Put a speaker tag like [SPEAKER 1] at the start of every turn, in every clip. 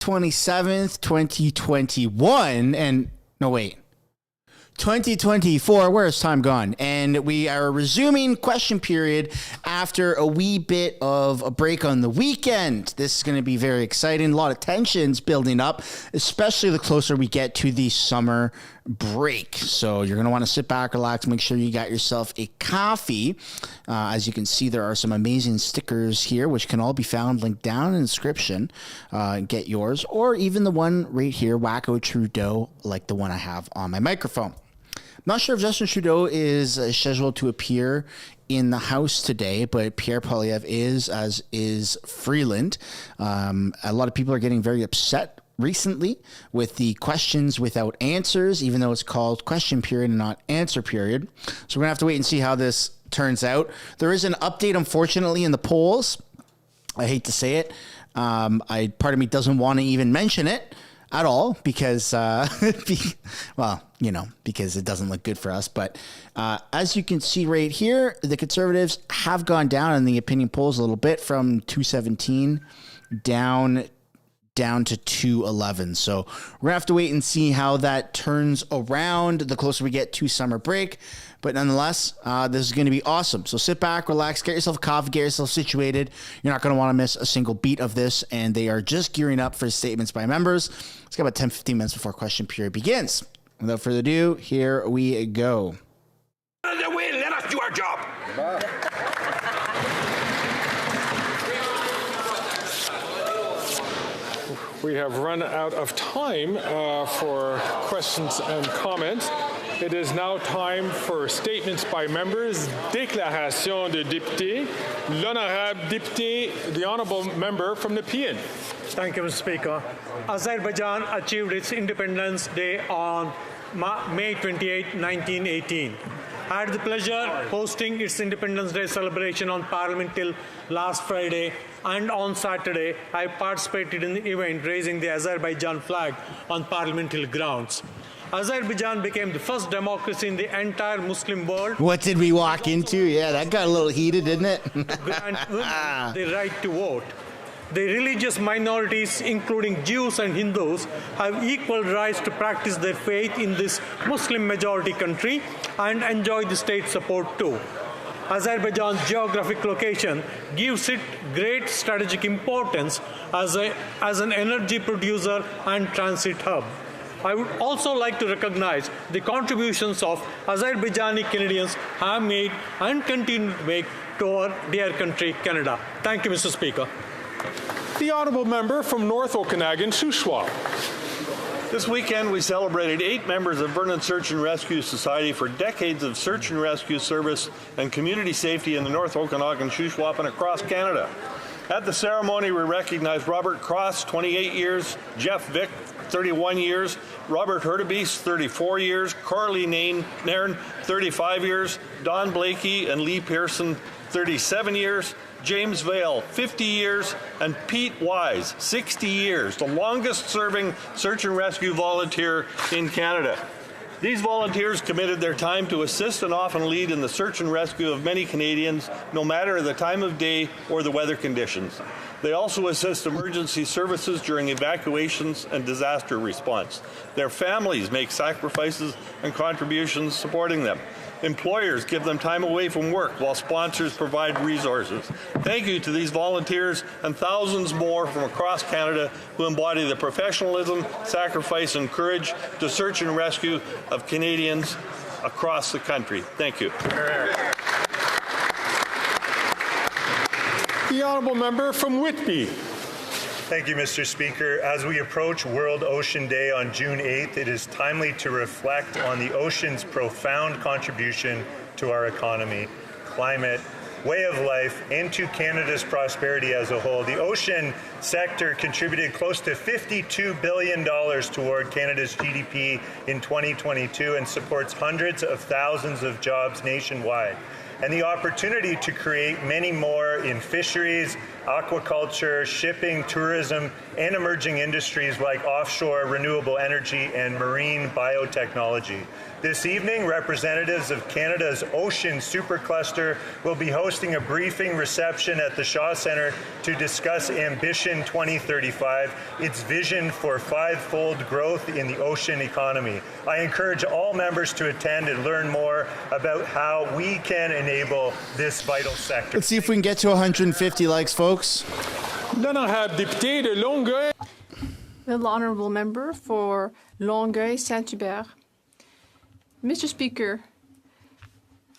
[SPEAKER 1] 27th, 2021. And no, wait. 2024, where has time gone? And we are resuming question period after a wee bit of a break on the weekend. This is going to be very exciting. A lot of tensions building up, especially the closer we get to the summer break. So you're going to want to sit back, relax, make sure you got yourself a coffee. As you can see, there are some amazing stickers here, which can all be found linked down in the description. Get yours, or even the one right here, Wacko Trudeau, like the one I have on my microphone. I'm not sure if Justin Trudeau is scheduled to appear in the House today, but Pierre Poilievre is, as is Freeland. A lot of people are getting very upset recently with the questions without answers, even though it's called question period and not answer period. So we're going to have to wait and see how this turns out. There is an update, unfortunately, in the polls. I hate to say it. Part of me doesn't want to even mention it at all because, because it doesn't look good for us. But as you can see right here, the Conservatives have gone down in the opinion polls a little bit from 217 down to 211. So we're gonna have to wait and see how that turns around the closer we get to summer break. But nonetheless, this is going to be awesome. So sit back, relax, get yourself a coffee, get yourself situated. You're not going to want to miss a single beat of this. And they are just gearing up for statements by members. It's got about 10-15 minutes before question period begins. Without further ado, here we go.
[SPEAKER 2] Let us do our job.
[SPEAKER 3] We have run out of time for questions and comments. It is now time for statements by members. Déclaration de député. L'honorable député, the honourable member from Nepean.
[SPEAKER 4] Thank you, Mr. Speaker. Azerbaijan achieved its Independence Day on May 28, 1918. I had the pleasure hosting its Independence Day celebration on Parliament Hill last Friday, and on Saturday I participated in the event raising the Azerbaijan flag on Parliament Hill grounds. Azerbaijan became the first democracy in the entire Muslim world.
[SPEAKER 1] What did we walk into? Yeah, that got a little heated, didn't it?
[SPEAKER 4] Grant women the right to vote. The religious minorities, including Jews and Hindus, have equal rights to practice their faith in this Muslim-majority country and enjoy the state support too. Azerbaijan's geographic location gives it great strategic importance as an energy producer and transit hub. I would also like to recognize the contributions of Azerbaijani Canadians have made and continue to make to our dear country, Canada. Thank you, Mr. Speaker.
[SPEAKER 3] The honourable member from North Okanagan, Shuswap.
[SPEAKER 5] This weekend, we celebrated 8 members of Vernon Search and Rescue Society for decades of search and rescue service and community safety in the North Okanagan, Shuswap, and across Canada. At the ceremony, we recognized Robert Cross, 28 years, Jeff Vick, 31 years, Robert Hurtubise, 34 years, Carly Nairn, 35 years, Don Blakey and Lee Pearson, 37 years, James Vale, 50 years, and Pete Wise, 60 years, the longest-serving search and rescue volunteer in Canada. These volunteers committed their time to assist and often lead in the search and rescue of many Canadians, no matter the time of day or the weather conditions. They also assist emergency services during evacuations and disaster response. Their families make sacrifices and contributions supporting them. Employers give them time away from work while sponsors provide resources. Thank you to these volunteers and thousands more from across Canada who embody the professionalism, sacrifice, and courage to search and rescue of Canadians across the country. Thank you.
[SPEAKER 3] The honourable member from Whitby.
[SPEAKER 6] Thank you, Mr. Speaker. As we approach World Ocean Day on June 8th, it is timely to reflect on the ocean's profound contribution to our economy, climate, way of life, and to Canada's prosperity as a whole. The ocean sector contributed close to $52 billion toward Canada's GDP in 2022 and supports hundreds of thousands of jobs nationwide. and the opportunity to create many more in fisheries, aquaculture, shipping, tourism, and emerging industries like offshore renewable energy and marine biotechnology. This evening, representatives of Canada's Ocean Supercluster will be hosting a briefing reception at the Shaw Centre to discuss Ambition 2035, its vision for five-fold growth in the ocean economy. I encourage all members to attend and learn more about how we can enable this vital sector.
[SPEAKER 1] Let's see if we can get to 150 likes, folks.
[SPEAKER 3] L'honorable député de Longueuil.
[SPEAKER 7] The honourable member for Longueuil-Saint-Hubert. Mr. Speaker,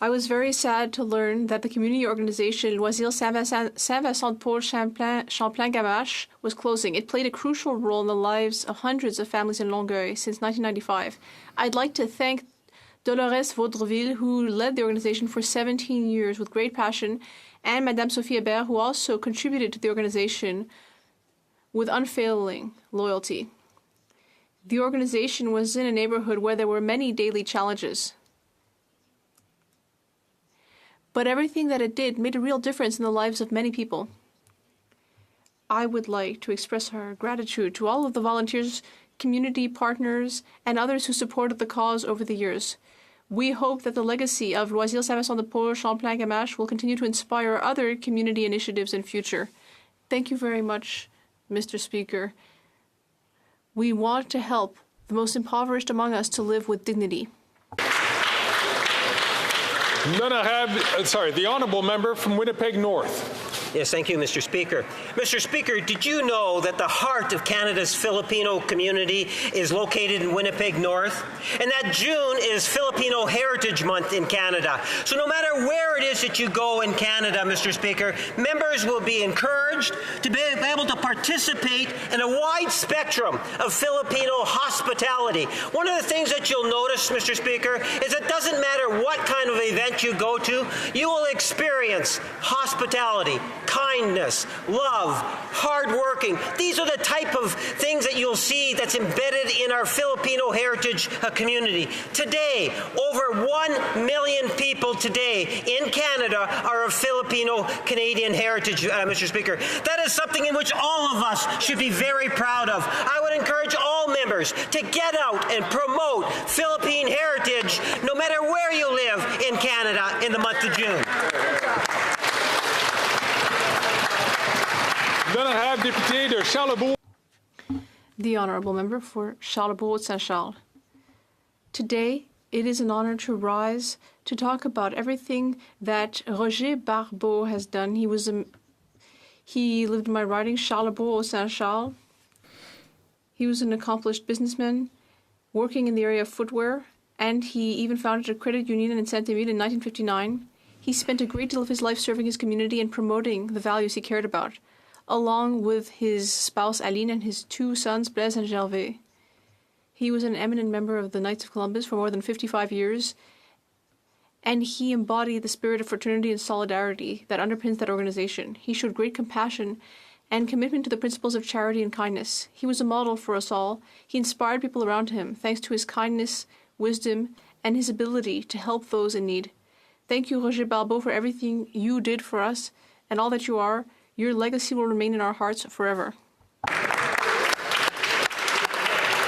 [SPEAKER 7] I was very sad to learn that the community organization Loisirs Saint-Vincent-de-Paul Champlain-Gamache was closing. It played a crucial role in the lives of hundreds of families in Longueuil since 1995. I'd like to thank Dolores Vaudreville, who led the organization for 17 years with great passion, and Madame Sophie Hébert, who also contributed to the organization with unfailing loyalty. The organization was in a neighborhood where there were many daily challenges. But everything that it did made a real difference in the lives of many people. I would like to express our gratitude to all of the volunteers, community partners, and others who supported the cause over the years. We hope that the legacy of Loisirs Saint-Vincent-de-Paul Champlain-Gamache will continue to inspire other community initiatives in future. Thank you very much, Mr. Speaker. We want to help the most impoverished among us to live with dignity.
[SPEAKER 3] The honourable member from Winnipeg North.
[SPEAKER 8] Yes, thank you, Mr. Speaker. Mr. Speaker, did you know that the heart of Canada's Filipino community is located in Winnipeg North? And that June is Filipino Heritage Month in Canada. So no matter where it is that you go in Canada, Mr. Speaker, members will be encouraged to be able to participate in a wide spectrum of Filipino hospitality. One of the things that you'll notice, Mr. Speaker, is it doesn't matter what kind of event you go to, you will experience hospitality, kindness, love, hardworking. These are the type of things that you'll see that's embedded in our Filipino heritage community. Today, over 1 million people today in Canada are of Filipino-Canadian heritage, Mr. Speaker. That is something in which all of us should be very proud of. I would encourage all members to get out and promote Philippine heritage no matter where you live in Canada in the month of June.
[SPEAKER 7] The honourable member for Charlebourg-Saint-Charles. Today, it is an honour to rise to talk about everything that Roger Barbeau has done. He lived in my riding, Charlebourg-Saint-Charles. He was an accomplished businessman working in the area of footwear, and he even founded a credit union in Saint-Émile in 1959. He spent a great deal of his life serving his community and promoting the values he cared about, along with his spouse Aline and his two sons Blaise and Gervais. He was an eminent member of the Knights of Columbus for more than 55 years, and he embodied the spirit of fraternity and solidarity that underpins that organization. He showed great compassion and commitment to the principles of charity and kindness. He was a model for us all. He inspired people around him thanks to his kindness, wisdom, and his ability to help those in need. Thank you, Roger Barbeau, for everything you did for us and all that you are. Your legacy will remain in our hearts forever.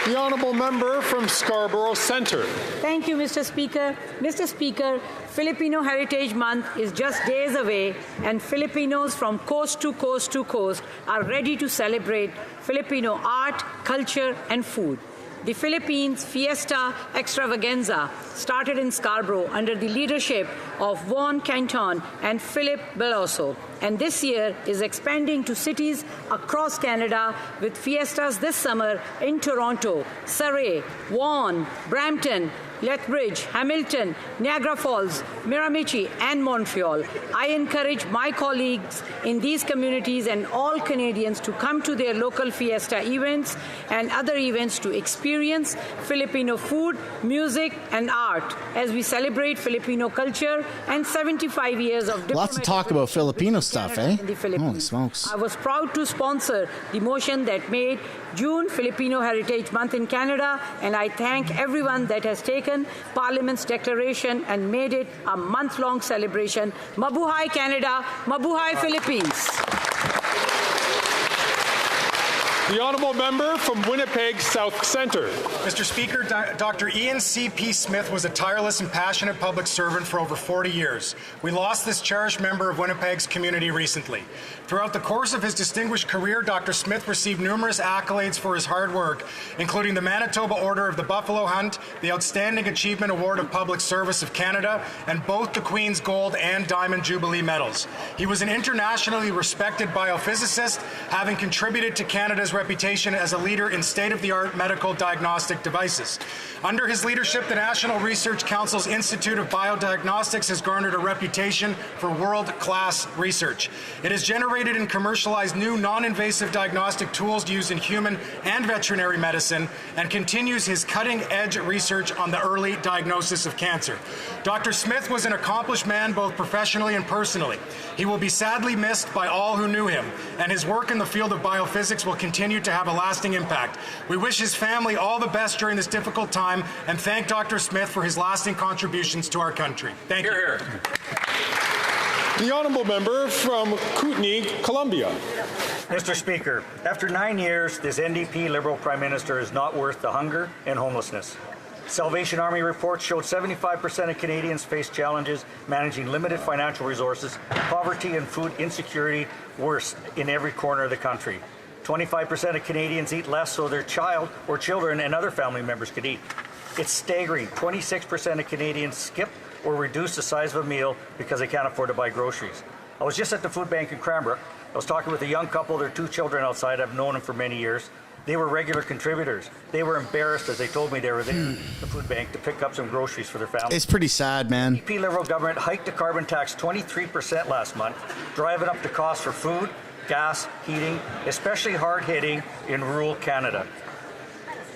[SPEAKER 3] The honourable member from Scarborough Centre.
[SPEAKER 9] Thank you, Mr. Speaker. Mr. Speaker, Filipino Heritage Month is just days away, and Filipinos from coast to coast to coast are ready to celebrate Filipino art, culture, and food. The Philippines Fiesta Extravaganza started in Scarborough under the leadership of Juan Canton and Philip Beloso, and this year is expanding to cities across Canada with fiestas this summer in Toronto, Surrey, Vaughan, Brampton, Lethbridge, Hamilton, Niagara Falls, Miramichi, and Montreal. I encourage my colleagues in these communities and all Canadians to come to their local fiesta events and other events to experience Filipino food, music, and art as we celebrate Filipino culture and 75 years of
[SPEAKER 1] Lots of talk about Filipinos stuff,
[SPEAKER 9] Canada
[SPEAKER 1] eh?
[SPEAKER 9] and the Philippines.
[SPEAKER 1] Holy smokes.
[SPEAKER 9] I was proud to sponsor the motion that made June Filipino Heritage Month in Canada, and I thank everyone that has taken Parliament's declaration and made it a month-long celebration. Mabuhay Canada, Mabuhay Philippines.
[SPEAKER 3] The honourable member from Winnipeg South Centre.
[SPEAKER 10] Mr. Speaker, Dr. Ian C.P. Smith was a tireless and passionate public servant for over 40 years. We lost this cherished member of Winnipeg's community recently. Throughout the course of his distinguished career, Dr. Smith received numerous accolades for his hard work, including the Manitoba Order of the Buffalo Hunt, the Outstanding Achievement Award of Public Service of Canada, and both the Queen's Gold and Diamond Jubilee medals. He was an internationally respected biophysicist, having contributed to Canada's reputation as a leader in state-of-the-art medical diagnostic devices. Under his leadership, the National Research Council's Institute of Biodiagnostics has garnered a reputation for world-class research. It has generated and commercialized new non-invasive diagnostic tools used in human and veterinary medicine and continues his cutting-edge research on the early diagnosis of cancer. Dr. Smith was an accomplished man both professionally and personally. He will be sadly missed by all who knew him, and his work in the field of biophysics will continue to have a lasting impact. We wish his family all the best during this difficult time and thank Dr. Smith for his lasting contributions to our country. Thank you.
[SPEAKER 3] The honourable member from Kootenay, Columbia.
[SPEAKER 11] Mr. Speaker, after 9 years, this NDP Liberal Prime Minister is not worth the hunger and homelessness. Salvation Army reports showed 75% of Canadians face challenges managing limited financial resources, poverty and food insecurity worse in every corner of the country. 25% of Canadians eat less so their child or children and other family members could eat. It's staggering. 26% of Canadians skip or reduce the size of a meal because they can't afford to buy groceries. I was just at the food bank in Cranbrook. I was talking with a young couple, their 2 children outside. I've known them for many years. They were regular contributors. They were embarrassed as they told me they were there at the food bank to pick up some groceries for their family.
[SPEAKER 1] It's pretty sad, man.
[SPEAKER 11] The Liberal government hiked the carbon tax 23% last month, driving up the cost for food, gas, heating, especially hard-hitting in rural Canada.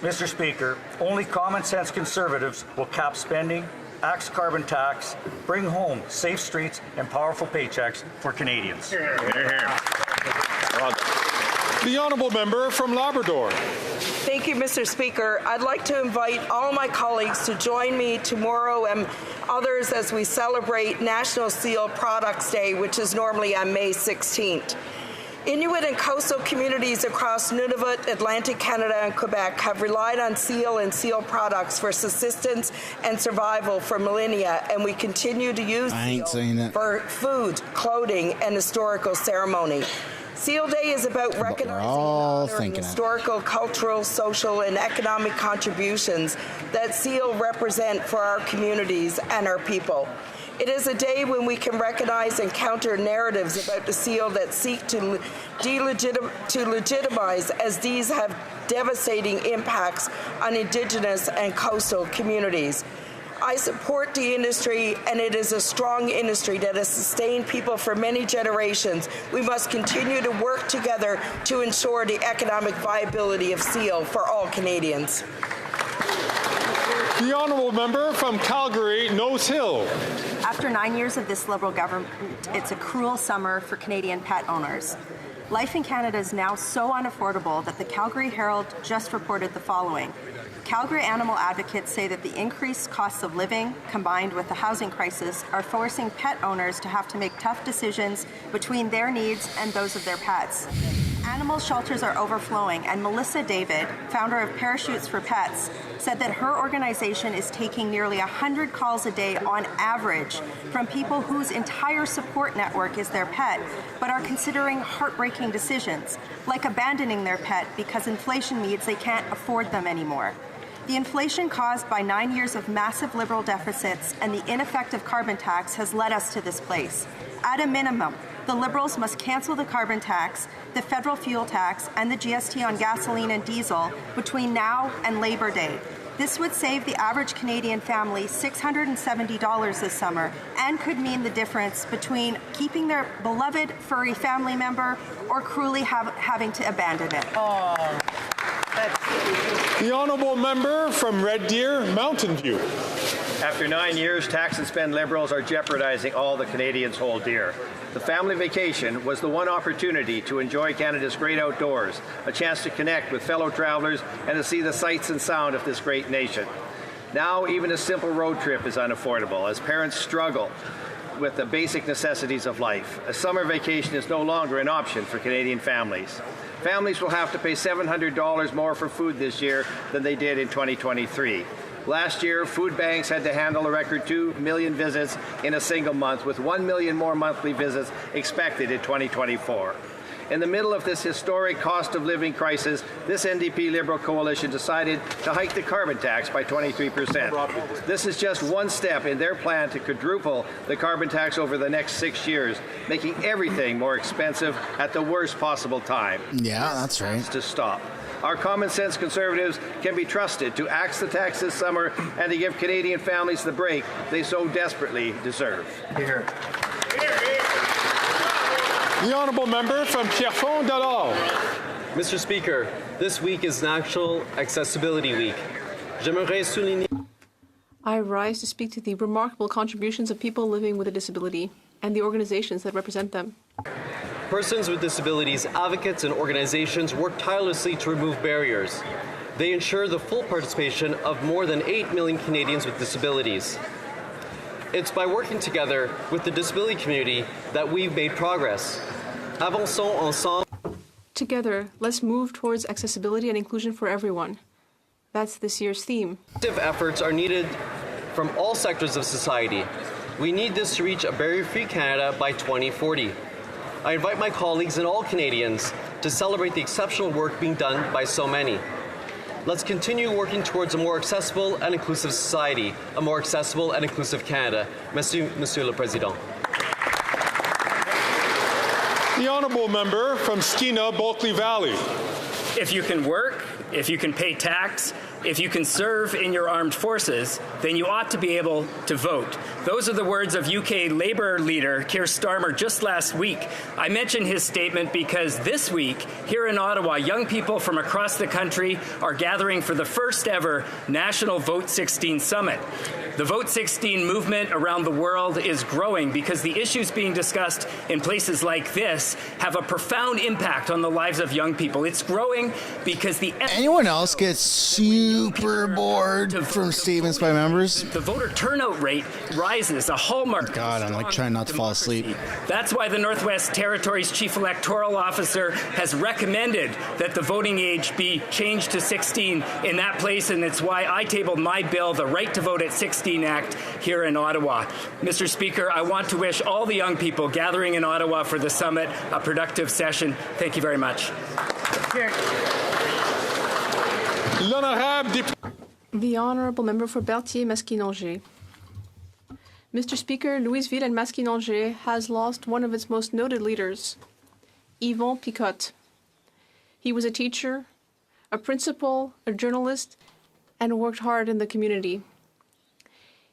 [SPEAKER 11] Mr. Speaker, only common-sense Conservatives will cap spending, axe carbon tax, bring home safe streets and powerful paychecks for Canadians.
[SPEAKER 3] The honourable member from Labrador.
[SPEAKER 12] Thank you, Mr. Speaker. I'd like to invite all my colleagues to join me tomorrow and others as we celebrate National Seal Products Day, which is normally on May 16th. Inuit and coastal communities across Nunavut, Atlantic Canada, and Quebec have relied on seal and seal products for subsistence and survival for millennia, and we continue to use seal for food, clothing, and historical ceremony. Seal Day is about recognizing and honoring historical, cultural, social, and economic contributions that seal represent for our communities and our people. It is a day when we can recognize and counter narratives about the seal that seek to legitimize, as these have devastating impacts on Indigenous and coastal communities. I support the industry, and it is a strong industry that has sustained people for many generations. We must continue to work together to ensure the economic viability of seal for all Canadians.
[SPEAKER 3] The honourable member from Calgary, Nose Hill.
[SPEAKER 13] After 9 years of this Liberal government, it's a cruel summer for Canadian pet owners. Life in Canada is now so unaffordable that the Calgary Herald just reported the following. Calgary animal advocates say that the increased costs of living, combined with the housing crisis, are forcing pet owners to have to make tough decisions between their needs and those of their pets. Animal shelters are overflowing, and Melissa David, founder of Parachutes for Pets, said that her organization is taking nearly 100 calls a day on average from people whose entire support network is their pet, but are considering heartbreaking decisions, like abandoning their pet because inflation means they can't afford them anymore. The inflation caused by 9 years of massive Liberal deficits and the ineffective carbon tax has led us to this place. At a minimum, the Liberals must cancel the carbon tax, the federal fuel tax, and the GST on gasoline and diesel between now and Labor Day. This would save the average Canadian family $670 this summer and could mean the difference between keeping their beloved furry family member or cruelly having to abandon it.
[SPEAKER 3] The honourable member from Red Deer, Mountain View.
[SPEAKER 14] After 9 years, tax and spend Liberals are jeopardizing all that Canadians hold dear. The family vacation was the one opportunity to enjoy Canada's great outdoors, a chance to connect with fellow travelers and to see the sights and sound of this great nation. Now, even a simple road trip is unaffordable as parents struggle with the basic necessities of life. A summer vacation is no longer an option for Canadian families. Families will have to pay $700 more for food this year than they did in 2023. Last year, food banks had to handle a record 2 million visits in a single month, with 1 million more monthly visits expected in 2024. In the middle of this historic cost of living crisis, this NDP Liberal coalition decided to hike the carbon tax by 23%. This is just one step in their plan to quadruple the carbon tax over the next 6 years, making everything more expensive at the worst possible time.
[SPEAKER 1] Yeah, that's right.
[SPEAKER 14] To stop. Our common sense Conservatives can be trusted to axe the tax this summer and to give Canadian families the break they so desperately deserve.
[SPEAKER 11] Here.
[SPEAKER 3] The Honourable Member from Pierrefonds-Dollard.
[SPEAKER 15] Mr. Speaker, this week is National Accessibility Week. J'aimerais souligner...
[SPEAKER 7] I rise to speak to the remarkable contributions of people living with a disability and the organizations that represent them.
[SPEAKER 15] Persons with disabilities, advocates, and organizations work tirelessly to remove barriers. They ensure the full participation of more than 8 million Canadians with disabilities. It's by working together with the disability community that we've made progress. Avançons ensemble.
[SPEAKER 7] Together, let's move towards accessibility and inclusion for everyone. That's this year's theme.
[SPEAKER 15] Active efforts are needed from all sectors of society. We need this to reach a barrier-free Canada by 2040. I invite my colleagues and all Canadians to celebrate the exceptional work being done by so many. Let's continue working towards a more accessible and inclusive society, a more accessible and inclusive Canada. Merci, Monsieur le Président.
[SPEAKER 3] The Honourable Member from Skeena-Bulkley Valley.
[SPEAKER 16] If you can work, if you can pay tax, if you can serve in your armed forces, then you ought to be able to vote. Those are the words of UK Labour leader Keir Starmer just last week. I mention his statement because this week, here in Ottawa, young people from across the country are gathering for the first ever National Vote 16 Summit. The Vote 16 movement around the world is growing because the issues being discussed in places like this have a profound impact on the lives of young people. It's growing because the...
[SPEAKER 1] Anyone else gets super bored from statements by members?
[SPEAKER 16] The voter turnout rate rises, a hallmark.
[SPEAKER 1] God, I'm like trying not to fall asleep.
[SPEAKER 16] That's why the Northwest Territories Chief Electoral Officer has recommended that the voting age be changed to 16 in that place, and it's why I tabled my bill, the Right to Vote at 16 Act, here in Ottawa. Mr. Speaker, I want to wish all the young people gathering in Ottawa for the summit a productive session. Thank you very much.
[SPEAKER 7] The Honourable Member for Berthier-Masquinongé. Mr. Speaker, Louisville and Masquinongé has lost one of its most noted leaders, Yvon Picotte. He was a teacher, a principal, a journalist, and worked hard in the community.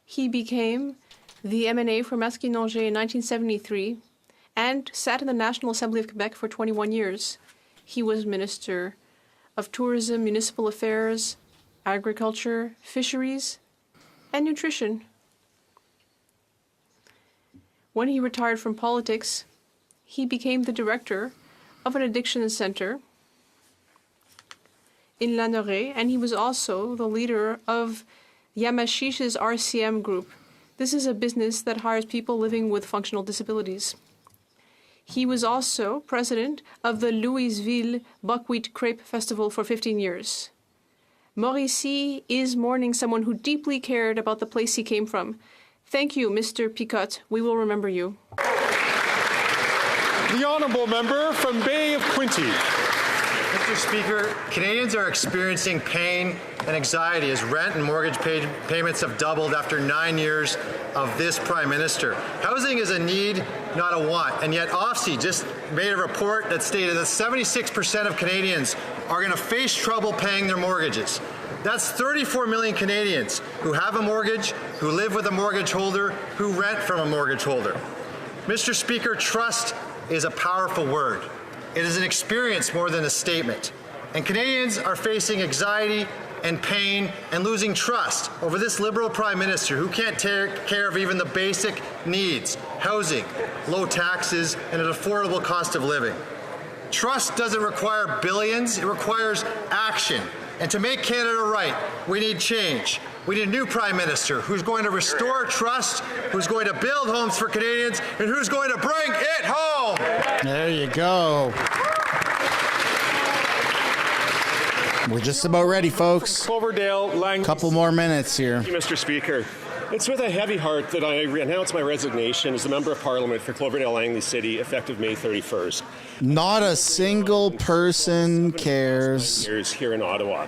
[SPEAKER 7] He became the MNA for Masquinongé in 1973 and sat in the National Assembly of Quebec for 21 years. He was Minister of Tourism, Municipal Affairs, Agriculture, Fisheries, and Nutrition. When he retired from politics, he became the director of an addiction center in Lanoraie, and he was also the leader of Yamashish's RCM group. This is a business that hires people living with functional disabilities. He was also president of the Louisville Buckwheat Crepe Festival for 15 years. Mauricie is mourning someone who deeply cared about the place he came from. Thank you, Mr. Picotte. We will remember you.
[SPEAKER 3] The Honourable Member from Bay of Quinte.
[SPEAKER 17] Mr. Speaker, Canadians are experiencing pain and anxiety as rent and mortgage payments have doubled after 9 years of this Prime Minister. Housing is a need, not a want, and yet OFSI just made a report that stated that 76% of Canadians are going to face trouble paying their mortgages. That's 34 million Canadians who have a mortgage, who live with a mortgage holder, who rent from a mortgage holder. Mr. Speaker, trust is a powerful word. It is an experience more than a statement. And Canadians are facing anxiety and pain and losing trust over this Liberal Prime Minister who can't take care of even the basic needs: housing, low taxes, and an affordable cost of living. Trust doesn't require billions, it requires action. And to make Canada right, we need change. We need a new Prime Minister who's going to restore trust, who's going to build homes for Canadians, and who's going to bring it home.
[SPEAKER 1] There you go. We're just about ready, folks.
[SPEAKER 18] Cloverdale,
[SPEAKER 1] Couple more minutes here.
[SPEAKER 18] Thank you, Mr. Speaker. It's with a heavy heart that I announce my resignation as a Member of Parliament for Cloverdale Langley City, effective May 31st.
[SPEAKER 1] Not a single person cares.
[SPEAKER 18] Years here in Ottawa.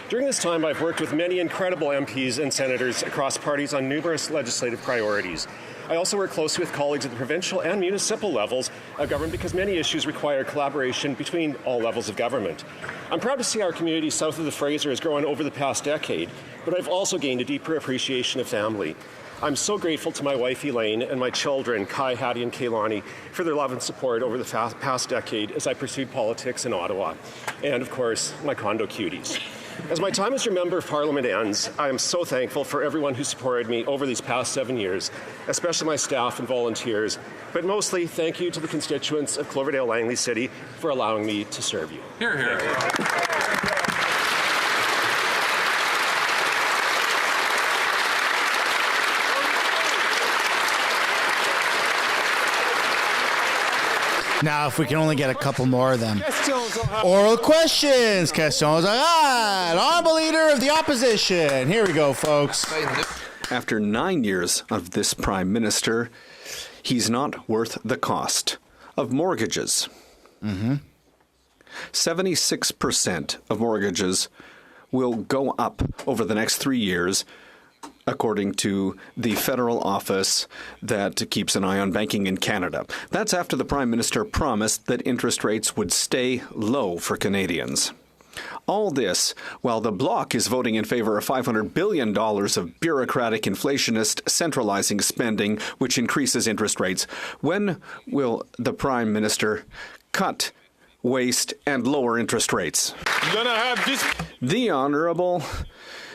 [SPEAKER 18] During this time, I've worked with many incredible MPs and senators across parties on numerous legislative priorities. I also work closely with colleagues at the provincial and municipal levels of government because many issues require collaboration between all levels of government. I'm proud to see our community south of the Fraser has grown over the past decade, but I've also gained a deeper appreciation of family. I'm so grateful to my wife Elaine and my children, Kai, Hattie, and Kaylani, for their love and support over the past decade as I pursued politics in Ottawa. And, of course, my condo cuties. As my time as your Member of Parliament ends, I am so thankful for everyone who supported me over these past 7 years, especially my staff and volunteers, but mostly thank you to the constituents of Cloverdale Langley City for allowing me to serve you.
[SPEAKER 19] Hear, hear.
[SPEAKER 1] Now, if we can only get a couple more of them. Oral questions. Questions. Honorable Leader of the Opposition. Here we go, folks.
[SPEAKER 20] After 9 years of this Prime Minister, he's not worth the cost of mortgages. 76% of mortgages will go up over the next 3 years, according to the federal office that keeps an eye on banking in Canada. That's after the Prime Minister promised that interest rates would stay low for Canadians. All this while the Bloc is voting in favor of $500 billion of bureaucratic inflationist centralizing spending, which increases interest rates. When will the Prime Minister cut waste and lower interest rates? The Honourable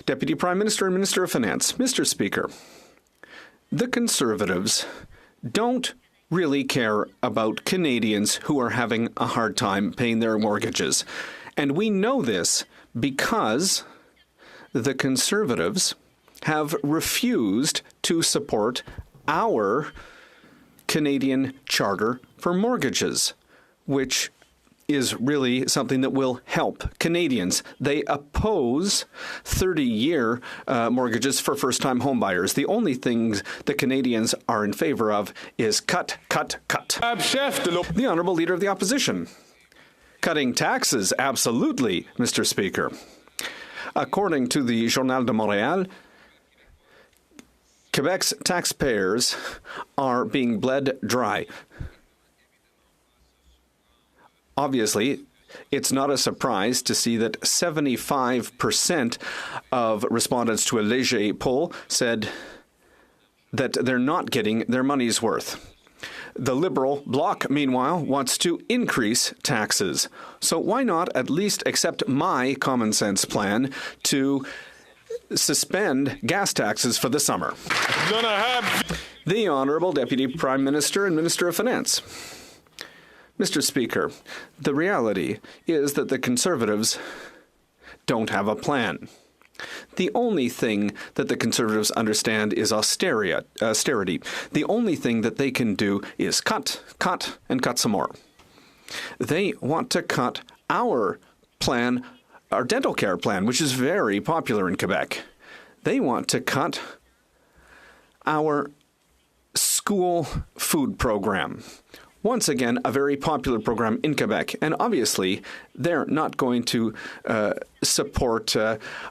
[SPEAKER 20] Deputy Prime Minister and Minister of Finance. Mr. Speaker, the Conservatives don't really care about Canadians who are having a hard time paying their mortgages. And we know this because the Conservatives have refused to support our Canadian Charter for Mortgages, which is really something that will help Canadians. They oppose 30-year mortgages for first-time homebuyers. The only things that Canadians are in favor of is cut, cut, cut. The Honourable Leader of the Opposition. Cutting taxes, absolutely, Mr. Speaker. According to the Journal de Montréal, Quebec's taxpayers are being bled dry. Obviously, it's not a surprise to see that 75% of respondents to a Léger poll said that they're not getting their money's worth. The Liberal Bloc, meanwhile, wants to increase taxes. So why not at least accept my common sense plan to suspend gas taxes for the summer? The Honourable Deputy Prime Minister and Minister of Finance. Mr. Speaker, the reality is that the Conservatives don't have a plan. The only thing that the Conservatives understand is austerity. The only thing that they can do is cut, and cut some more. They want to cut our plan, our dental care plan, which is very popular in Quebec. They want to cut our school food program. Once again, a very popular program in Quebec. And obviously, they're not going to support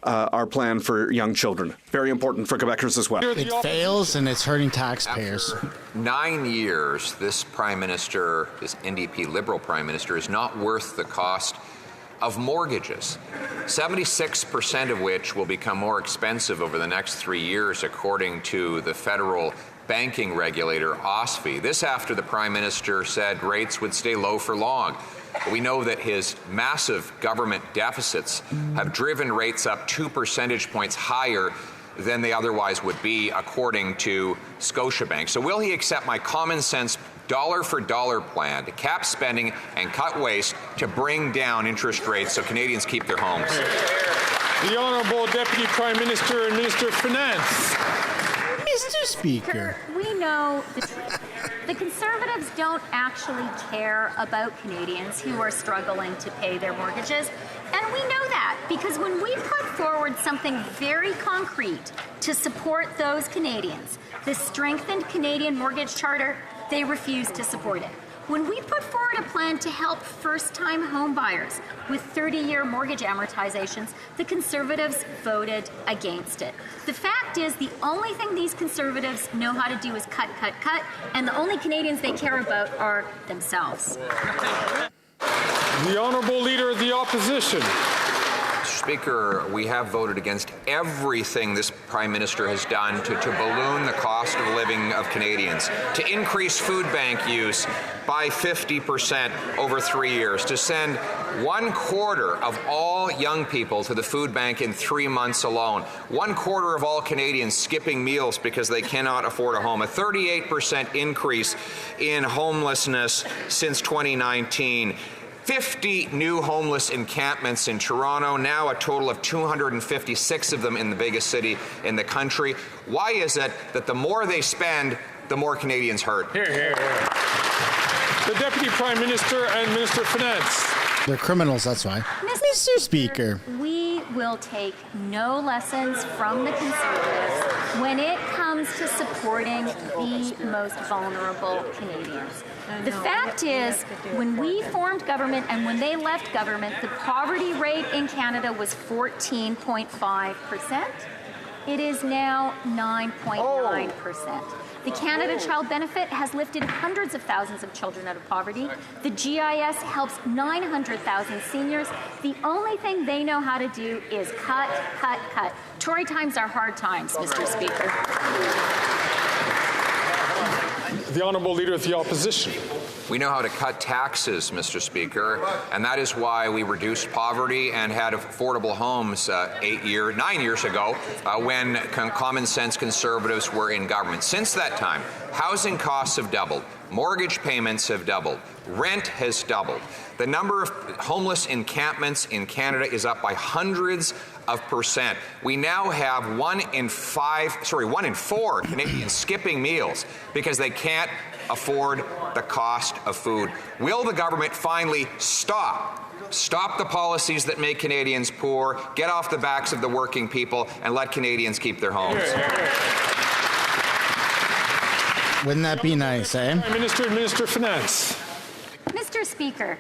[SPEAKER 20] our plan for young children. Very important for Quebecers as well.
[SPEAKER 1] It fails and it's hurting taxpayers.
[SPEAKER 21] After 9 years, this Prime Minister, this NDP Liberal Prime Minister, is not worth the cost of mortgages, 76% of which will become more expensive over the next 3 years, according to the federal banking regulator, OSFI. This after the Prime Minister said rates would stay low for long. We know that his massive government deficits have driven rates up 2 percentage points higher than they otherwise would be, according to Scotiabank. So will he accept my common sense dollar-for-dollar plan to cap spending and cut waste to bring down interest rates so Canadians keep their homes?
[SPEAKER 3] The Honourable Deputy Prime Minister and Minister of Finance.
[SPEAKER 1] Mr. Speaker.
[SPEAKER 19] We know the truth. The Conservatives don't actually care about Canadians who are struggling to pay their mortgages. And we know that because when we put forward something very concrete to support those Canadians, the strengthened Canadian Mortgage Charter, they refuse to support it. When we put forward a plan to help first-time home buyers with 30-year mortgage amortizations, the Conservatives voted against it. The fact is, the only thing these Conservatives know how to do is cut, cut, cut, and the only Canadians they care about are themselves.
[SPEAKER 3] The Honourable Leader of the Opposition.
[SPEAKER 21] Mr. Speaker, we have voted against everything this Prime Minister has done to balloon the cost of living of Canadians, to increase food bank use by 50% over 3 years, to send 1/4 of all young people to the food bank in 3 months alone, 1/4 of all Canadians skipping meals because they cannot afford a home, a 38% increase in homelessness since 2019. 50 new homeless encampments in Toronto, now a total of 256 of them in the biggest city in the country. Why is it that the more they spend, the more Canadians hurt?
[SPEAKER 3] Here, here, here. The Deputy Prime Minister and Minister of Finance.
[SPEAKER 1] They're criminals, that's why. Mr. Speaker.
[SPEAKER 19] We will take no lessons from the Conservatives when it comes to supporting the most vulnerable Canadians. The fact is, when we formed government and when they left government, the poverty rate in Canada was 14.5%. It is now 9.9%. The Canada Child Benefit has lifted hundreds of thousands of children out of poverty. The GIS helps 900,000 seniors. The only thing they know how to do is cut, cut, cut. Tory times are hard times, Mr. Speaker.
[SPEAKER 3] The Honourable Leader of the Opposition.
[SPEAKER 21] We know how to cut taxes, Mr. Speaker, and that is why we reduced poverty and had affordable homes 9 years ago when common sense Conservatives were in government. Since that time, housing costs have doubled, mortgage payments have doubled, rent has doubled. The number of homeless encampments in Canada is up by hundreds of percent. We now have 1 in 4 Canadians skipping meals because they can't afford the cost of food. Will the government finally stop the policies that make Canadians poor, get off the backs of the working people, and let Canadians keep their homes?
[SPEAKER 1] Wouldn't that be nice, eh?
[SPEAKER 3] Prime Minister and Minister of Finance.
[SPEAKER 19] Mr. Speaker,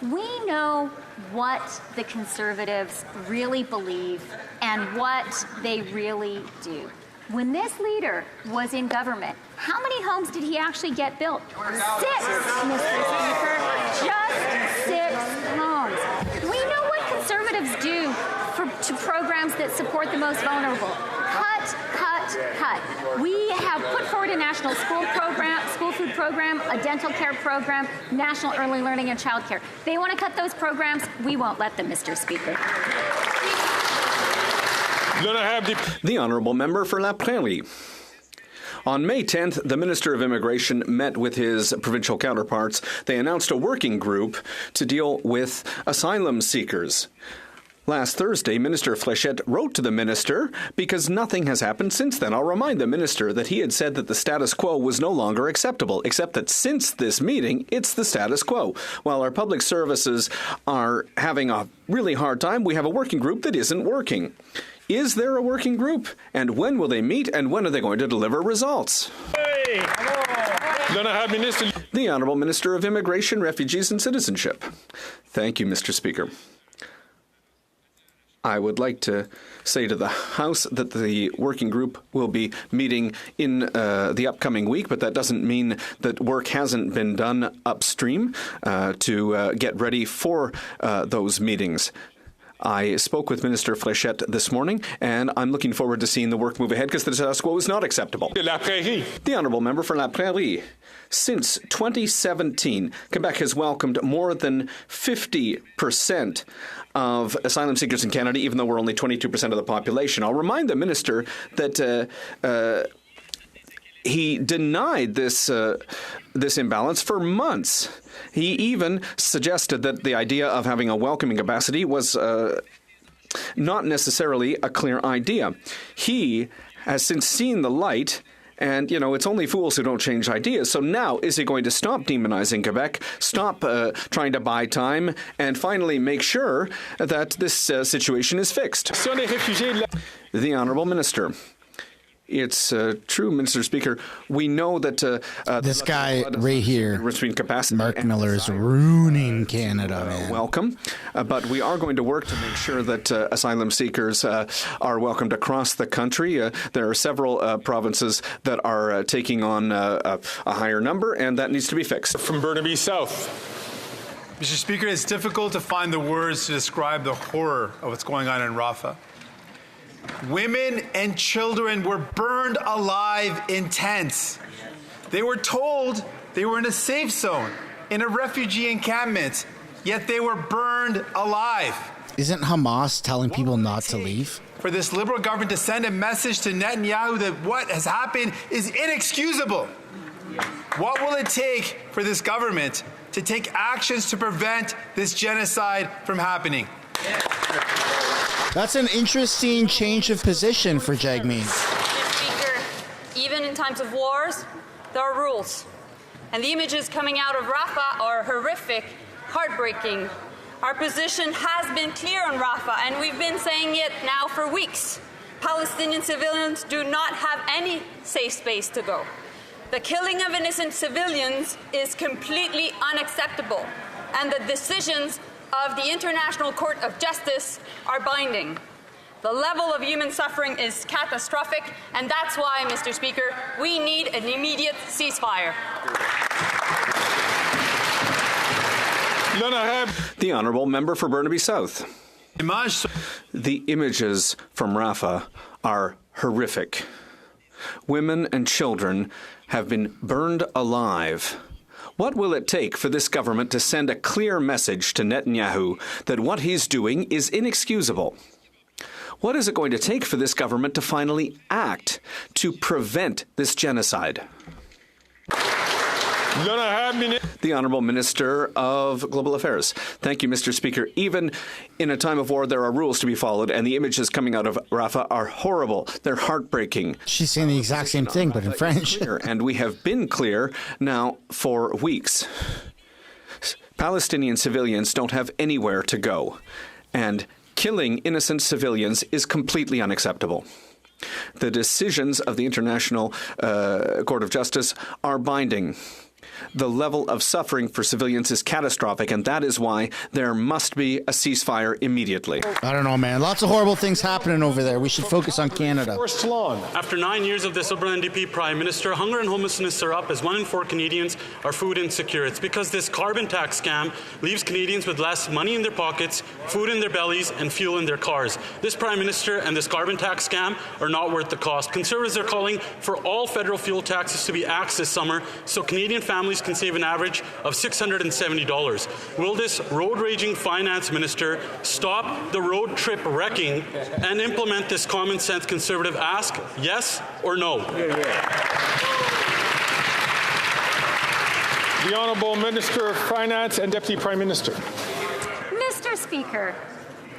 [SPEAKER 19] we know what the Conservatives really believe and what they really do. When this leader was in government, how many homes did he actually get built? 6, Mr. Speaker. Just 6 homes. We know what Conservatives do to programs that support the most vulnerable. Cut, cut, cut. We have put forward a national school food program, a dental care program, national early learning and child care. They want to cut those programs. We won't let them, Mr. Speaker.
[SPEAKER 20] The Honourable Member for La Prairie. On May 10th, the Minister of Immigration met with his provincial counterparts. They announced a working group to deal with asylum seekers. Last Thursday, Minister Fléchette wrote to the minister because nothing has happened since then. I'll remind the minister that he had said that the status quo was no longer acceptable, except that since this meeting, it's the status quo. While our public services are having a really hard time, we have a working group that isn't working. Is there a working group? And when will they meet? And when are they going to deliver results? The Honourable Minister of Immigration, Refugees and Citizenship. Thank you, Mr. Speaker. I would like to say to the House that the working group will be meeting in the upcoming week, but that doesn't mean that work hasn't been done upstream to get ready for those meetings. I spoke with Minister Fréchette this morning, and I'm looking forward to seeing the work move ahead because the status quo is not acceptable. The Honourable Member for La Prairie. Since 2017, Quebec has welcomed more than 50% of asylum seekers in Canada, even though we're only 22% of the population. I'll remind the Minister that he denied this imbalance for months. He even suggested that the idea of having a welcoming capacity was not necessarily a clear idea. He has since seen the light, and, it's only fools who don't change ideas. So now, is he going to stop demonizing Quebec, stop trying to buy time, and finally make sure that this situation is fixed? The Honourable Minister. It's true, Mr. Speaker. We know that
[SPEAKER 1] this guy right here,
[SPEAKER 20] between capacity,
[SPEAKER 1] Mark Miller, is ruining Canada, man.
[SPEAKER 20] Welcome, but we are going to work to make sure that asylum seekers are welcomed across the country. There are several provinces that are taking on a higher number, and that needs to be fixed.
[SPEAKER 3] From Burnaby South.
[SPEAKER 2] Mr. Speaker, it's difficult to find the words to describe the horror of what's going on in Rafah. Women and children were burned alive in tents. They were told they were in a safe zone, in a refugee encampment, yet they were burned alive.
[SPEAKER 1] Isn't Hamas telling people not to leave?
[SPEAKER 2] For this Liberal government to send a message to Netanyahu that what has happened is inexcusable. What will it take for this government to take actions to prevent this genocide from happening?
[SPEAKER 1] That's an interesting change of position for Jagmeet.
[SPEAKER 22] Mr. Speaker, even in times of wars, there are rules. And the images coming out of Rafah are horrific, heartbreaking. Our position has been clear on Rafah, and we've been saying it now for weeks. Palestinian civilians do not have any safe space to go. The killing of innocent civilians is completely unacceptable, and the decisions of the International Court of Justice are binding. The level of human suffering is catastrophic, and that's why, Mr. Speaker, we need an immediate ceasefire.
[SPEAKER 20] The Honourable Member for Burnaby South. The images from Rafah are horrific. Women and children have been burned alive. What will it take for this government to send a clear message to Netanyahu that what he's doing is inexcusable? What is it going to take for this government to finally act to prevent this genocide? The Honourable Minister of Global Affairs. Thank you, Mr. Speaker. Even in a time of war, there are rules to be followed, and the images coming out of Rafah are horrible. They're heartbreaking.
[SPEAKER 1] She's saying the exact same thing, but in French.
[SPEAKER 20] And we have been clear now for weeks. Palestinian civilians don't have anywhere to go, and killing innocent civilians is completely unacceptable. The decisions of the International Court of Justice are binding. The level of suffering for civilians is catastrophic, and that is why there must be a ceasefire immediately.
[SPEAKER 1] I don't know, man. Lots of horrible things happening over there. We should focus on Canada.
[SPEAKER 23] After 9 years of this Liberal NDP Prime Minister, hunger and homelessness are up as 1 in 4 Canadians are food insecure. It's because this carbon tax scam leaves Canadians with less money in their pockets, food in their bellies, and fuel in their cars. This Prime Minister and this carbon tax scam are not worth the cost. Conservatives are calling for all federal fuel taxes to be axed this summer so Canadian families can save an average of $670. Will this road-raging finance minister stop the road trip wrecking and implement this common sense Conservative ask, yes or no?
[SPEAKER 3] The Honourable Minister of Finance and Deputy Prime Minister.
[SPEAKER 19] Mr. Speaker,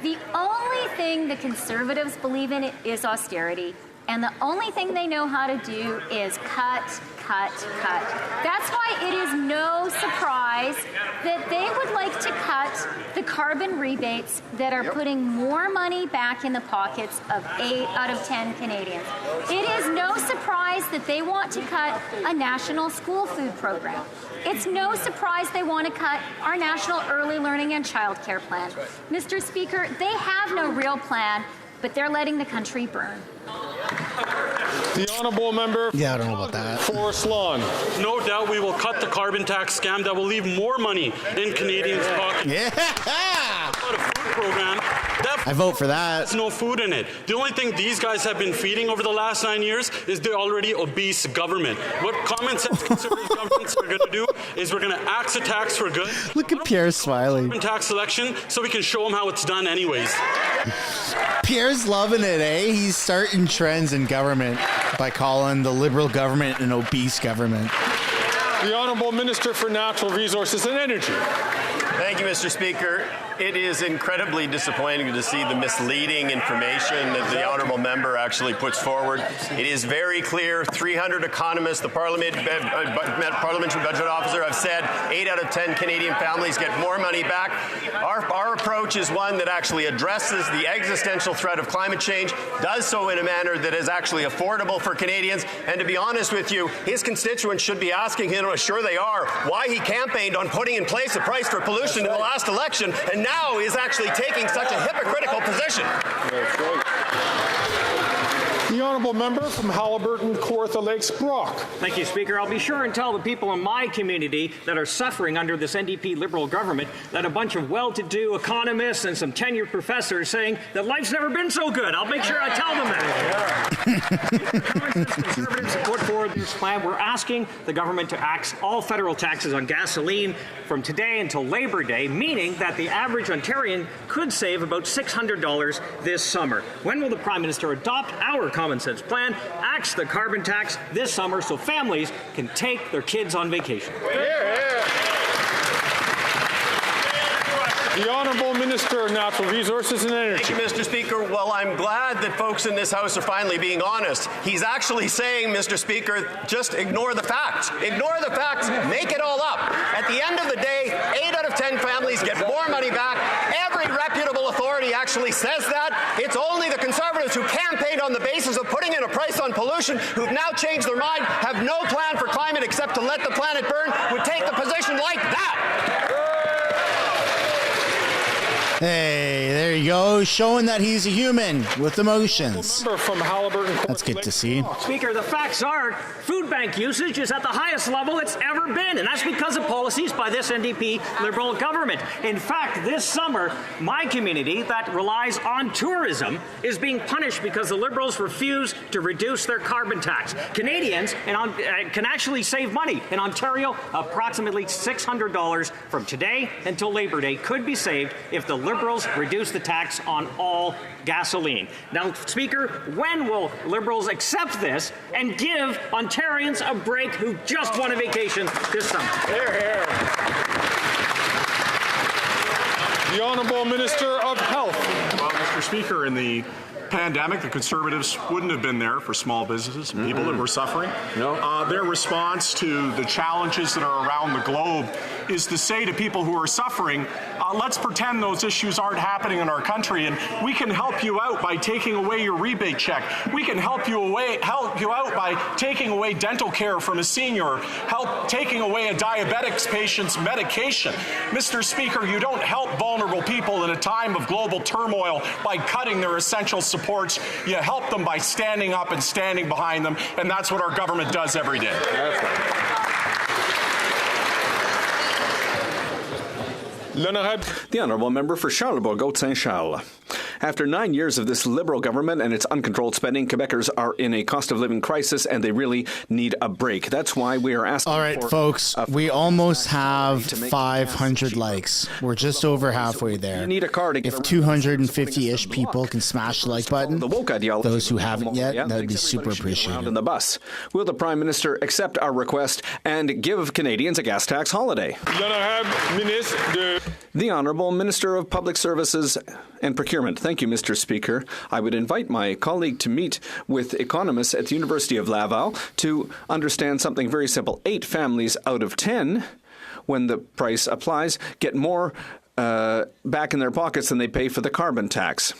[SPEAKER 19] the only thing the Conservatives believe in is austerity. And the only thing they know how to do is cut, cut, cut. That's why it is no surprise that they would like to cut the carbon rebates that are putting more money back in the pockets of 8 out of 10 Canadians. It is no surprise that they want to cut a national school food program. It's no surprise they want to cut our national early learning and child care plan. Mr. Speaker, they have no real plan, but they're letting the country burn.
[SPEAKER 3] The Honourable Member.
[SPEAKER 1] Yeah, I don't know about that.
[SPEAKER 3] Forest Lawn.
[SPEAKER 23] No doubt we will cut the carbon tax scam that will leave more money in Canadians' pockets.
[SPEAKER 1] Yeah.
[SPEAKER 23] A food program that
[SPEAKER 1] I vote for that.
[SPEAKER 23] There's no food in it. The only thing these guys have been feeding over the last 9 years is the already obese government. What common sense conservative governments are going to do is we're going to axe a tax for good.
[SPEAKER 1] Look at Pierre smiling.
[SPEAKER 23] Tax selection so we can show them how it's done anyways.
[SPEAKER 1] Pierre's loving it, eh? He's starting trends in government by calling the Liberal government an obese government.
[SPEAKER 3] The Honourable Minister for Natural Resources and Energy.
[SPEAKER 4] Thank you, Mr. Speaker. It is incredibly disappointing to see the misleading information that the honourable member actually puts forward. It is very clear. 300 economists, the parliamentary budget officer, have said 8 out of 10 Canadian families get more money back. Our approach is one that actually addresses the existential threat of climate change, does so in a manner that is actually affordable for Canadians. And to be honest with you, his constituents should be asking him, I'm sure they are, why he campaigned on putting in place a price for pollution in the last election, and now is actually taking such a hypocritical position.
[SPEAKER 3] That's right. The Honourable Member from Halliburton, Kawartha Lakes, Brock.
[SPEAKER 11] Thank you, Speaker. I'll be sure and tell the people in my community that are suffering under this NDP Liberal government that a bunch of well-to-do economists and some tenured professors saying that life's never been so good. I'll make sure I tell them that. Conservatives put forward this plan. We're asking the government to axe all federal taxes on gasoline from today until Labor Day, meaning that the average Ontarian could save about $600 this summer. When will the Prime Minister adopt our common sense plan, axe the carbon tax this summer so families can take their kids on vacation?
[SPEAKER 3] The Honourable Minister of Natural Resources and Energy.
[SPEAKER 4] Thank you, Mr. Speaker. Well, I'm glad that folks in this House are finally being honest. He's actually saying, Mr. Speaker, just ignore the facts. Ignore the facts. Make it all up. At the end of the day, 8 out of 10 families get more money back. Every reputable authority actually says that. It's only the Conservatives who campaigned on the basis of putting in a price on pollution, who've now changed their mind, have no plan for climate except to let the planet burn, would take a position like that.
[SPEAKER 1] Hey, there you go, showing that he's a human with emotions.
[SPEAKER 3] From Halliburton,
[SPEAKER 1] that's good to see.
[SPEAKER 11] Speaker, the facts are food bank usage is at the highest level it's ever been, and that's because of policies by this NDP Liberal government. In fact, this summer, my community that relies on tourism is being punished because the Liberals refuse to reduce their carbon tax. Canadians can actually save money. In Ontario, approximately $600 from today until Labor Day could be saved if the Liberals reduce the tax on all gasoline. Now, Speaker, when will Liberals accept this and give Ontarians a break who just want a vacation this summer?
[SPEAKER 3] Hear, hear. The Honourable Minister of Health.
[SPEAKER 5] Well, Mr. Speaker, in the pandemic, the Conservatives wouldn't have been there for small businesses and people that were suffering. No. Their response to the challenges that are around the globe is to say to people who are suffering, let's pretend those issues aren't happening in our country, and we can help you out by taking away your rebate check. We can help you out by taking away dental care from a senior, taking away a diabetic patient's medication. Mr. Speaker, you don't help vulnerable people in a time of global turmoil by cutting their essential supports. You help them by standing up and standing behind them, and that's what our government does every day.
[SPEAKER 20] The Honourable Member for Charlebourg-Saint-Charles. After 9 years of this Liberal government and its uncontrolled spending, Quebecers are in a cost of living crisis and they really need a break. That's why we are asking.
[SPEAKER 1] All right, folks, we almost have 500 likes. We're just over halfway there.
[SPEAKER 20] You need a car to get
[SPEAKER 1] if 250-ish people can smash the like button, those who haven't yet, that would be super appreciated.
[SPEAKER 20] In the bus. Will the Prime Minister accept our request and give Canadians a gas tax holiday? The Honourable Minister of Public Services and Procurement. Thank you, Mr. Speaker. I would invite my colleague to meet with economists at the University of Laval to understand something very simple. 8 families out of 10, when the price applies, get more back in their pockets than they pay for the carbon tax.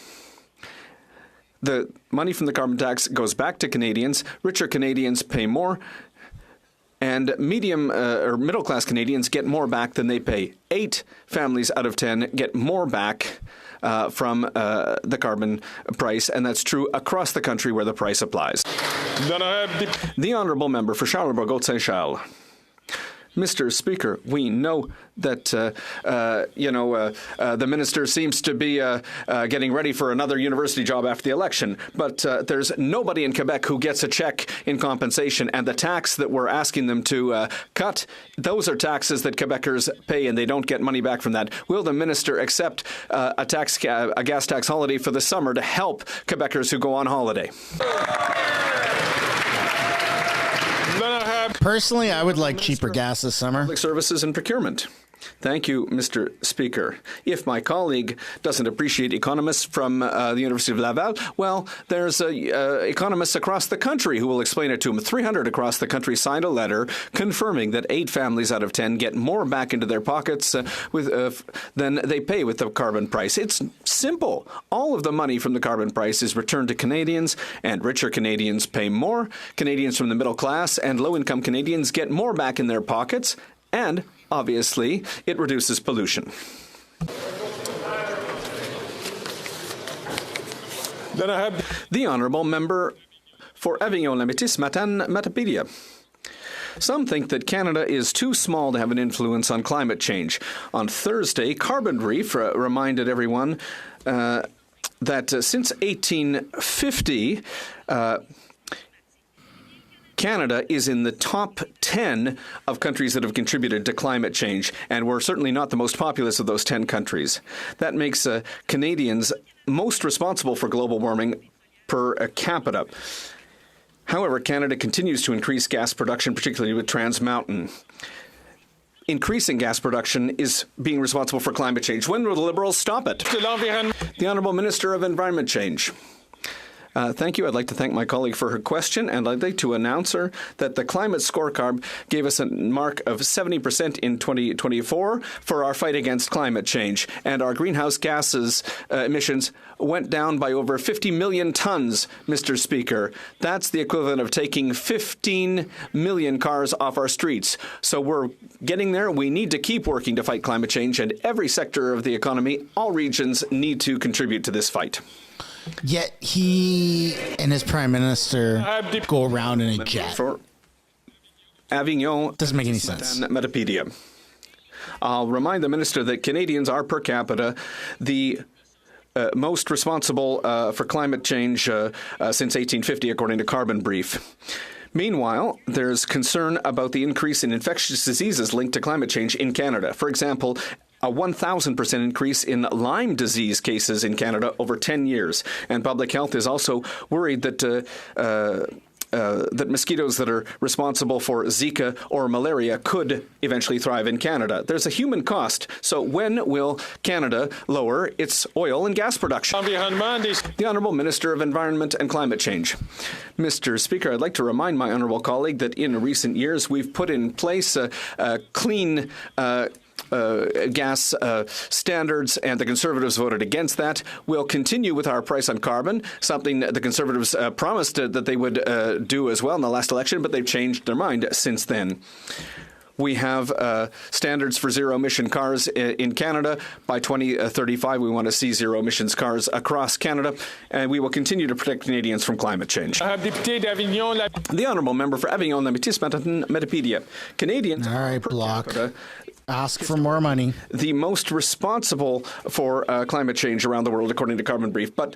[SPEAKER 20] The money from the carbon tax goes back to Canadians. Richer Canadians pay more. And medium or middle-class Canadians get more back than they pay. 8 families out of 10 get more back from the carbon price, and that's true across the country where the price applies. The Honourable Member for Charlebourg-Saint-Charles. Mr. Speaker, we know that, the minister seems to be getting ready for another university job after the election, but there's nobody in Quebec who gets a check in compensation, and the tax that we're asking them to cut, those are taxes that Quebecers pay, and they don't get money back from that. Will the minister accept a gas tax holiday for the summer to help Quebecers who go on holiday?
[SPEAKER 1] Personally, I would like cheaper gas this summer.
[SPEAKER 20] Public services and procurement. Thank you, Mr. Speaker. If my colleague doesn't appreciate economists from the University of Laval, well, there's economists across the country who will explain it to him. 300 across the country signed a letter confirming that 8 families out of 10 get more back into their pockets than they pay with the carbon price. It's simple. All of the money from the carbon price is returned to Canadians, and richer Canadians pay more. Canadians from the middle class and low-income Canadians get more back in their pockets, and obviously, it reduces pollution. Then I have the Honourable Member for Avignon-Lamitis-Matane-Matapédia. Some think that Canada is too small to have an influence on climate change. On Thursday, Carbon Brief reminded everyone that since 1850, Canada is in the top 10 of countries that have contributed to climate change, and we're certainly not the most populous of those 10 countries. That makes Canadians most responsible for global warming per capita. However, Canada continues to increase gas production, particularly with Trans Mountain. Increasing gas production is being responsible for climate change. When will the Liberals stop it? The Honourable Minister of Environment Change. Thank you. I'd like to thank my colleague for her question, and I'd like to announce her that the climate scorecard gave us a mark of 70% in 2024 for our fight against climate change, and our greenhouse gases emissions went down by over 50 million tons, Mr. Speaker. That's the equivalent of taking 15 million cars off our streets. So we're getting there. We need to keep working to fight climate change, and every sector of the economy, all regions need to contribute to this fight.
[SPEAKER 1] Yet he and his prime minister go around in a jet.
[SPEAKER 20] For Avignon
[SPEAKER 1] doesn't make any sense.
[SPEAKER 20] Matapédia. I'll remind the minister that Canadians are per capita the most responsible for climate change since 1850, according to Carbon Brief. Meanwhile, there's concern about the increase in infectious diseases linked to climate change in Canada. For example, a 1,000% increase in Lyme disease cases in Canada over 10 years. And public health is also worried that that mosquitoes that are responsible for Zika or malaria could eventually thrive in Canada. There's a human cost. So when will Canada lower its oil and gas production? The Honourable Minister of Environment and Climate Change. Mr. Speaker, I'd like to remind my honourable colleague that in recent years we've put in place a clean gas standards, and the Conservatives voted against that. We'll continue with our price on carbon, something the Conservatives promised that they would do as well in the last election, but they've changed their mind since then. We have standards for zero-emission cars in Canada. By 2035, we want to see zero-emissions cars across Canada, and we will continue to protect Canadians from climate change. The Honourable Member for Avignon-Lamitis-Matapédia. Canadians
[SPEAKER 1] all right, block. Ask for more money.
[SPEAKER 20] The most responsible for climate change around the world, according to Carbon Brief. But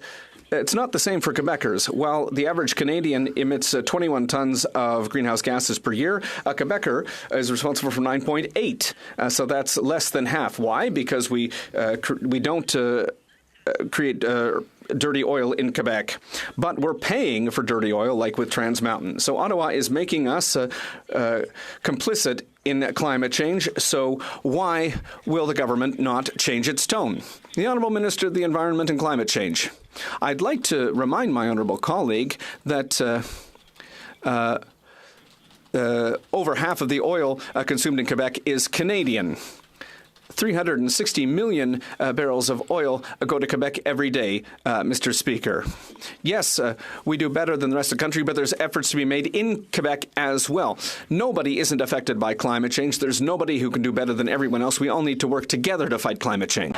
[SPEAKER 20] it's not the same for Quebecers. While the average Canadian emits 21 tons of greenhouse gases per year, a Quebecer is responsible for 9.8. So that's less than half. Why? Because we don't create dirty oil in Quebec, but we're paying for dirty oil, like with Trans Mountain. So Ottawa is making us complicit in climate change. So why will the government not change its tone? The Honourable Minister of the Environment and Climate Change. I'd like to remind my honourable colleague that over half of the oil consumed in Quebec is Canadian. 360 million barrels of oil go to Quebec every day, Mr. Speaker. Yes, we do better than the rest of the country, but there's efforts to be made in Quebec as well. Nobody isn't affected by climate change. There's nobody who can do better than everyone else. We all need to work together to fight climate change.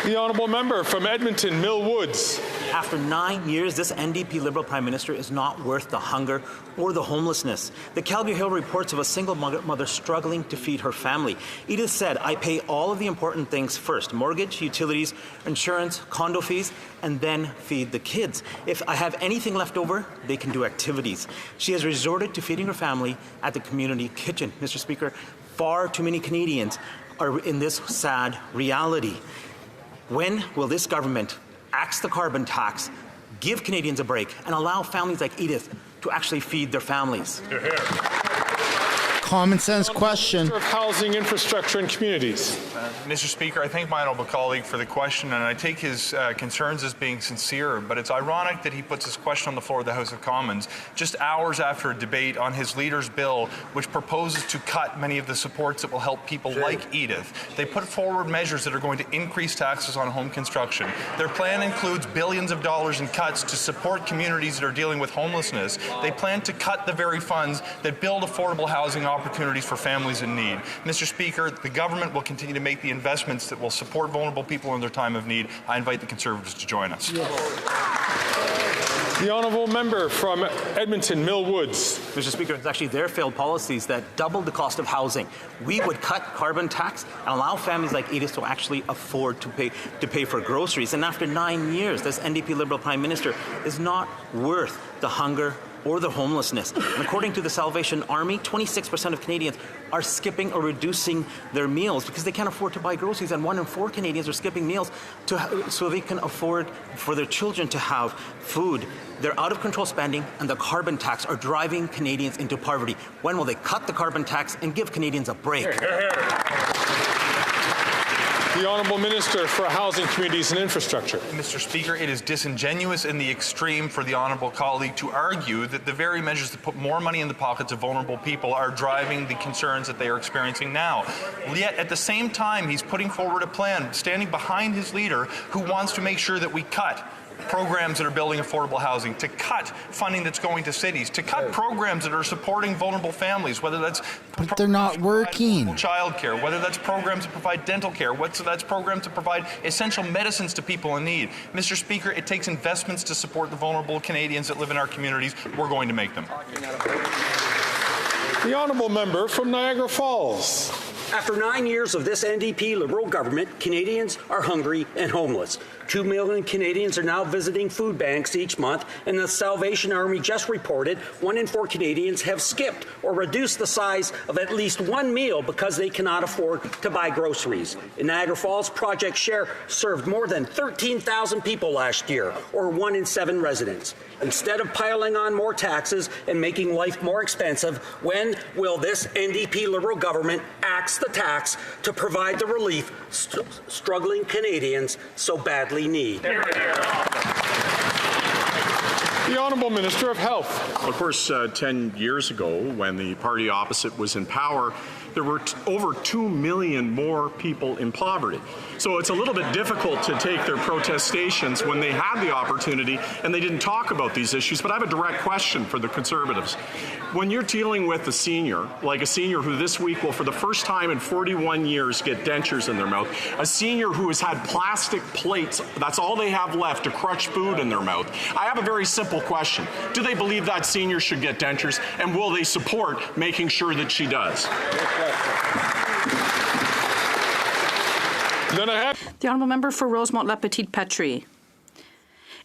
[SPEAKER 3] The Honourable Member from Edmonton, Mill Woods.
[SPEAKER 6] After 9 years, this NDP Liberal Prime Minister is not worth the hunger or the homelessness. The Calgary Herald reports of a single mother struggling to feed her family. Edith said, I pay all of the important things first, mortgage, utilities, insurance, condo fees, and then feed the kids. If I have anything left over, they can do activities. She has resorted to feeding her family at the community kitchen. Mr. Speaker, far too many Canadians are in this sad reality. When will this government axe the carbon tax, give Canadians a break, and allow families like Edith to actually feed their families?
[SPEAKER 1] Common sense question.
[SPEAKER 3] Minister of Housing, Infrastructure and Communities.
[SPEAKER 8] Mr. Speaker, I thank my honourable colleague for the question, and I take his concerns as being sincere, but it's ironic that he puts this question on the floor of the House of Commons just hours after a debate on his leader's bill, which proposes to cut many of the supports that will help people like Edith. They put forward measures that are going to increase taxes on home construction. Their plan includes billions of dollars in cuts to support communities that are dealing with homelessness. They plan to cut the very funds that build affordable housing opportunities for families in need. Mr. Speaker, the government will continue to make the investments that will support vulnerable people in their time of need. I invite the Conservatives to join us.
[SPEAKER 3] The honourable member from Edmonton, Mill Woods.
[SPEAKER 6] Mr. Speaker, it's actually their failed policies that doubled the cost of housing. We would cut carbon tax and allow families like Edith to actually afford to pay for groceries. And after 9 years, this NDP Liberal Prime Minister is not worth the hunger or the homelessness. And according to the Salvation Army, 26% of Canadians are skipping or reducing their meals because they can't afford to buy groceries, and 1 in 4 Canadians are skipping meals so they can afford for their children to have food. They're out of control spending, and the carbon tax are driving Canadians into poverty. When will they cut the carbon tax and give Canadians a break?
[SPEAKER 3] The Honourable Minister for Housing, Communities and Infrastructure.
[SPEAKER 8] Mr. Speaker, it is disingenuous in the extreme for the honourable colleague to argue that the very measures that put more money in the pockets of vulnerable people are driving the concerns that they are experiencing now. Yet at the same time, he's putting forward a plan, standing behind his leader, who wants to make sure that we cut programs that are building affordable housing, to cut funding that's going to cities, to cut programs that are supporting vulnerable families, whether that's
[SPEAKER 1] but they're not working.
[SPEAKER 8] Child care, whether that's programs that provide dental care, whether that's programs that provide essential medicines to people in need. Mr. Speaker, it takes investments to support the vulnerable Canadians that live in our communities. We're going to make them.
[SPEAKER 3] The honourable member from Niagara Falls.
[SPEAKER 9] After 9 years of this NDP Liberal government, Canadians are hungry and homeless. 2 million Canadians are now visiting food banks each month, and the Salvation Army just reported 1 in 4 Canadians have skipped or reduced the size of at least one meal because they cannot afford to buy groceries. In Niagara Falls, Project Share served more than 13,000 people last year, or 1 in 7 residents. Instead of piling on more taxes and making life more expensive, when will this NDP Liberal government axe the tax to provide the relief struggling Canadians so badly need?
[SPEAKER 3] The Honourable Minister of Health.
[SPEAKER 5] Of course, 10 years ago, when the party opposite was in power, there were over 2 million more people in poverty. So it's a little bit difficult to take their protestations when they had the opportunity and they didn't talk about these issues. But I have a direct question for the Conservatives. When you're dealing with a senior, like a senior who this week will for the first time in 41 years get dentures in their mouth, a senior who has had plastic plates, that's all they have left to crush food in their mouth, I have a very simple question. Do they believe that senior should get dentures, and will they support making sure that she does?
[SPEAKER 24] The Honourable Member for Rosemont-La Petite-Patrie.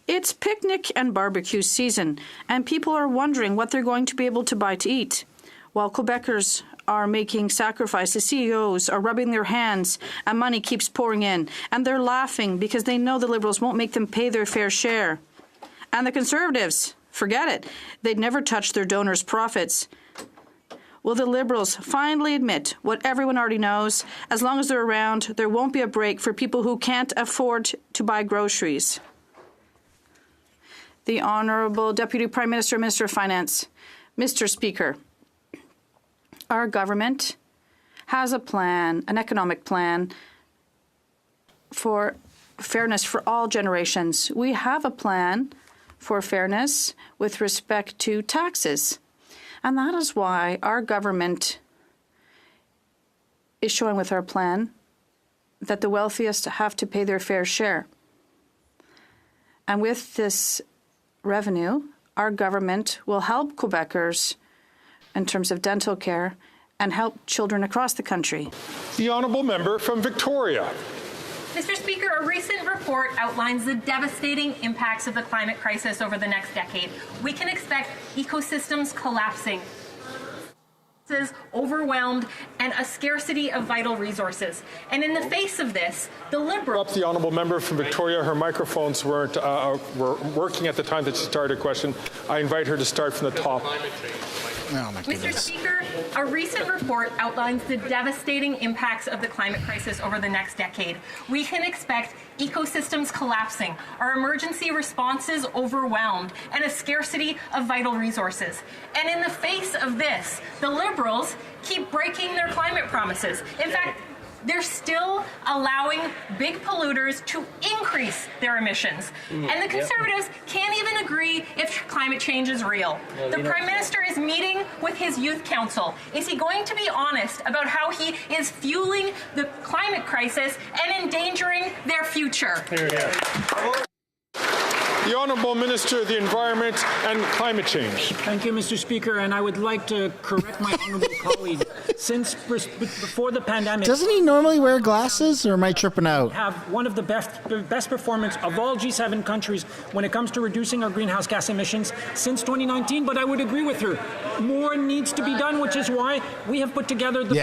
[SPEAKER 24] It's picnic and barbecue season, and people are wondering what they're going to be able to buy to eat. While Quebecers are making sacrifices, CEOs are rubbing their hands, and money keeps pouring in, and they're laughing because they know the Liberals won't make them pay their fair share. And the Conservatives, forget it. They'd never touch their donors' profits. Will the Liberals finally admit what everyone already knows? As long as they're around, there won't be a break for people who can't afford to buy groceries. The Honourable Deputy Prime Minister, Minister of Finance. Mr. Speaker, our government has a plan, an economic plan for fairness for all generations. We have a plan for fairness with respect to taxes. And that is why our government is showing with our plan that the wealthiest have to pay their fair share. And with this revenue, our government will help Quebecers in terms of dental care and help children across the country.
[SPEAKER 3] The honourable member from Victoria.
[SPEAKER 10] Mr. Speaker, a recent report outlines the devastating impacts of the climate crisis over the next decade. We can expect ecosystems collapsing, overwhelmed, and a scarcity of vital resources. And in the face of this, the Liberals...
[SPEAKER 3] The honourable member from Victoria, her microphones were working at the time that she started her question. I invite her to start from the top.
[SPEAKER 1] Oh my goodness.
[SPEAKER 10] Mr. Speaker, a recent report outlines the devastating impacts of the climate crisis over the next decade. We can expect ecosystems collapsing, our emergency responses overwhelmed, and a scarcity of vital resources. And in the face of this, the Liberals keep breaking their climate promises. In fact, they're still allowing big polluters to increase their emissions. And the Conservatives can't even agree if climate change is real. The Prime Minister is meeting with his youth council. Is he going to be honest about how he is fueling the climate crisis and endangering their future?
[SPEAKER 3] The Honourable Minister of the Environment and Climate Change.
[SPEAKER 12] Thank you, Mr. Speaker, and I would like to correct my honourable colleague. Since before the pandemic...
[SPEAKER 1] Doesn't he normally wear glasses, or am I tripping out?
[SPEAKER 12] ...have one of the best performance of all G7 countries when it comes to reducing our greenhouse gas emissions since 2019, but I would agree with her. More needs to be done, which is why we have put together the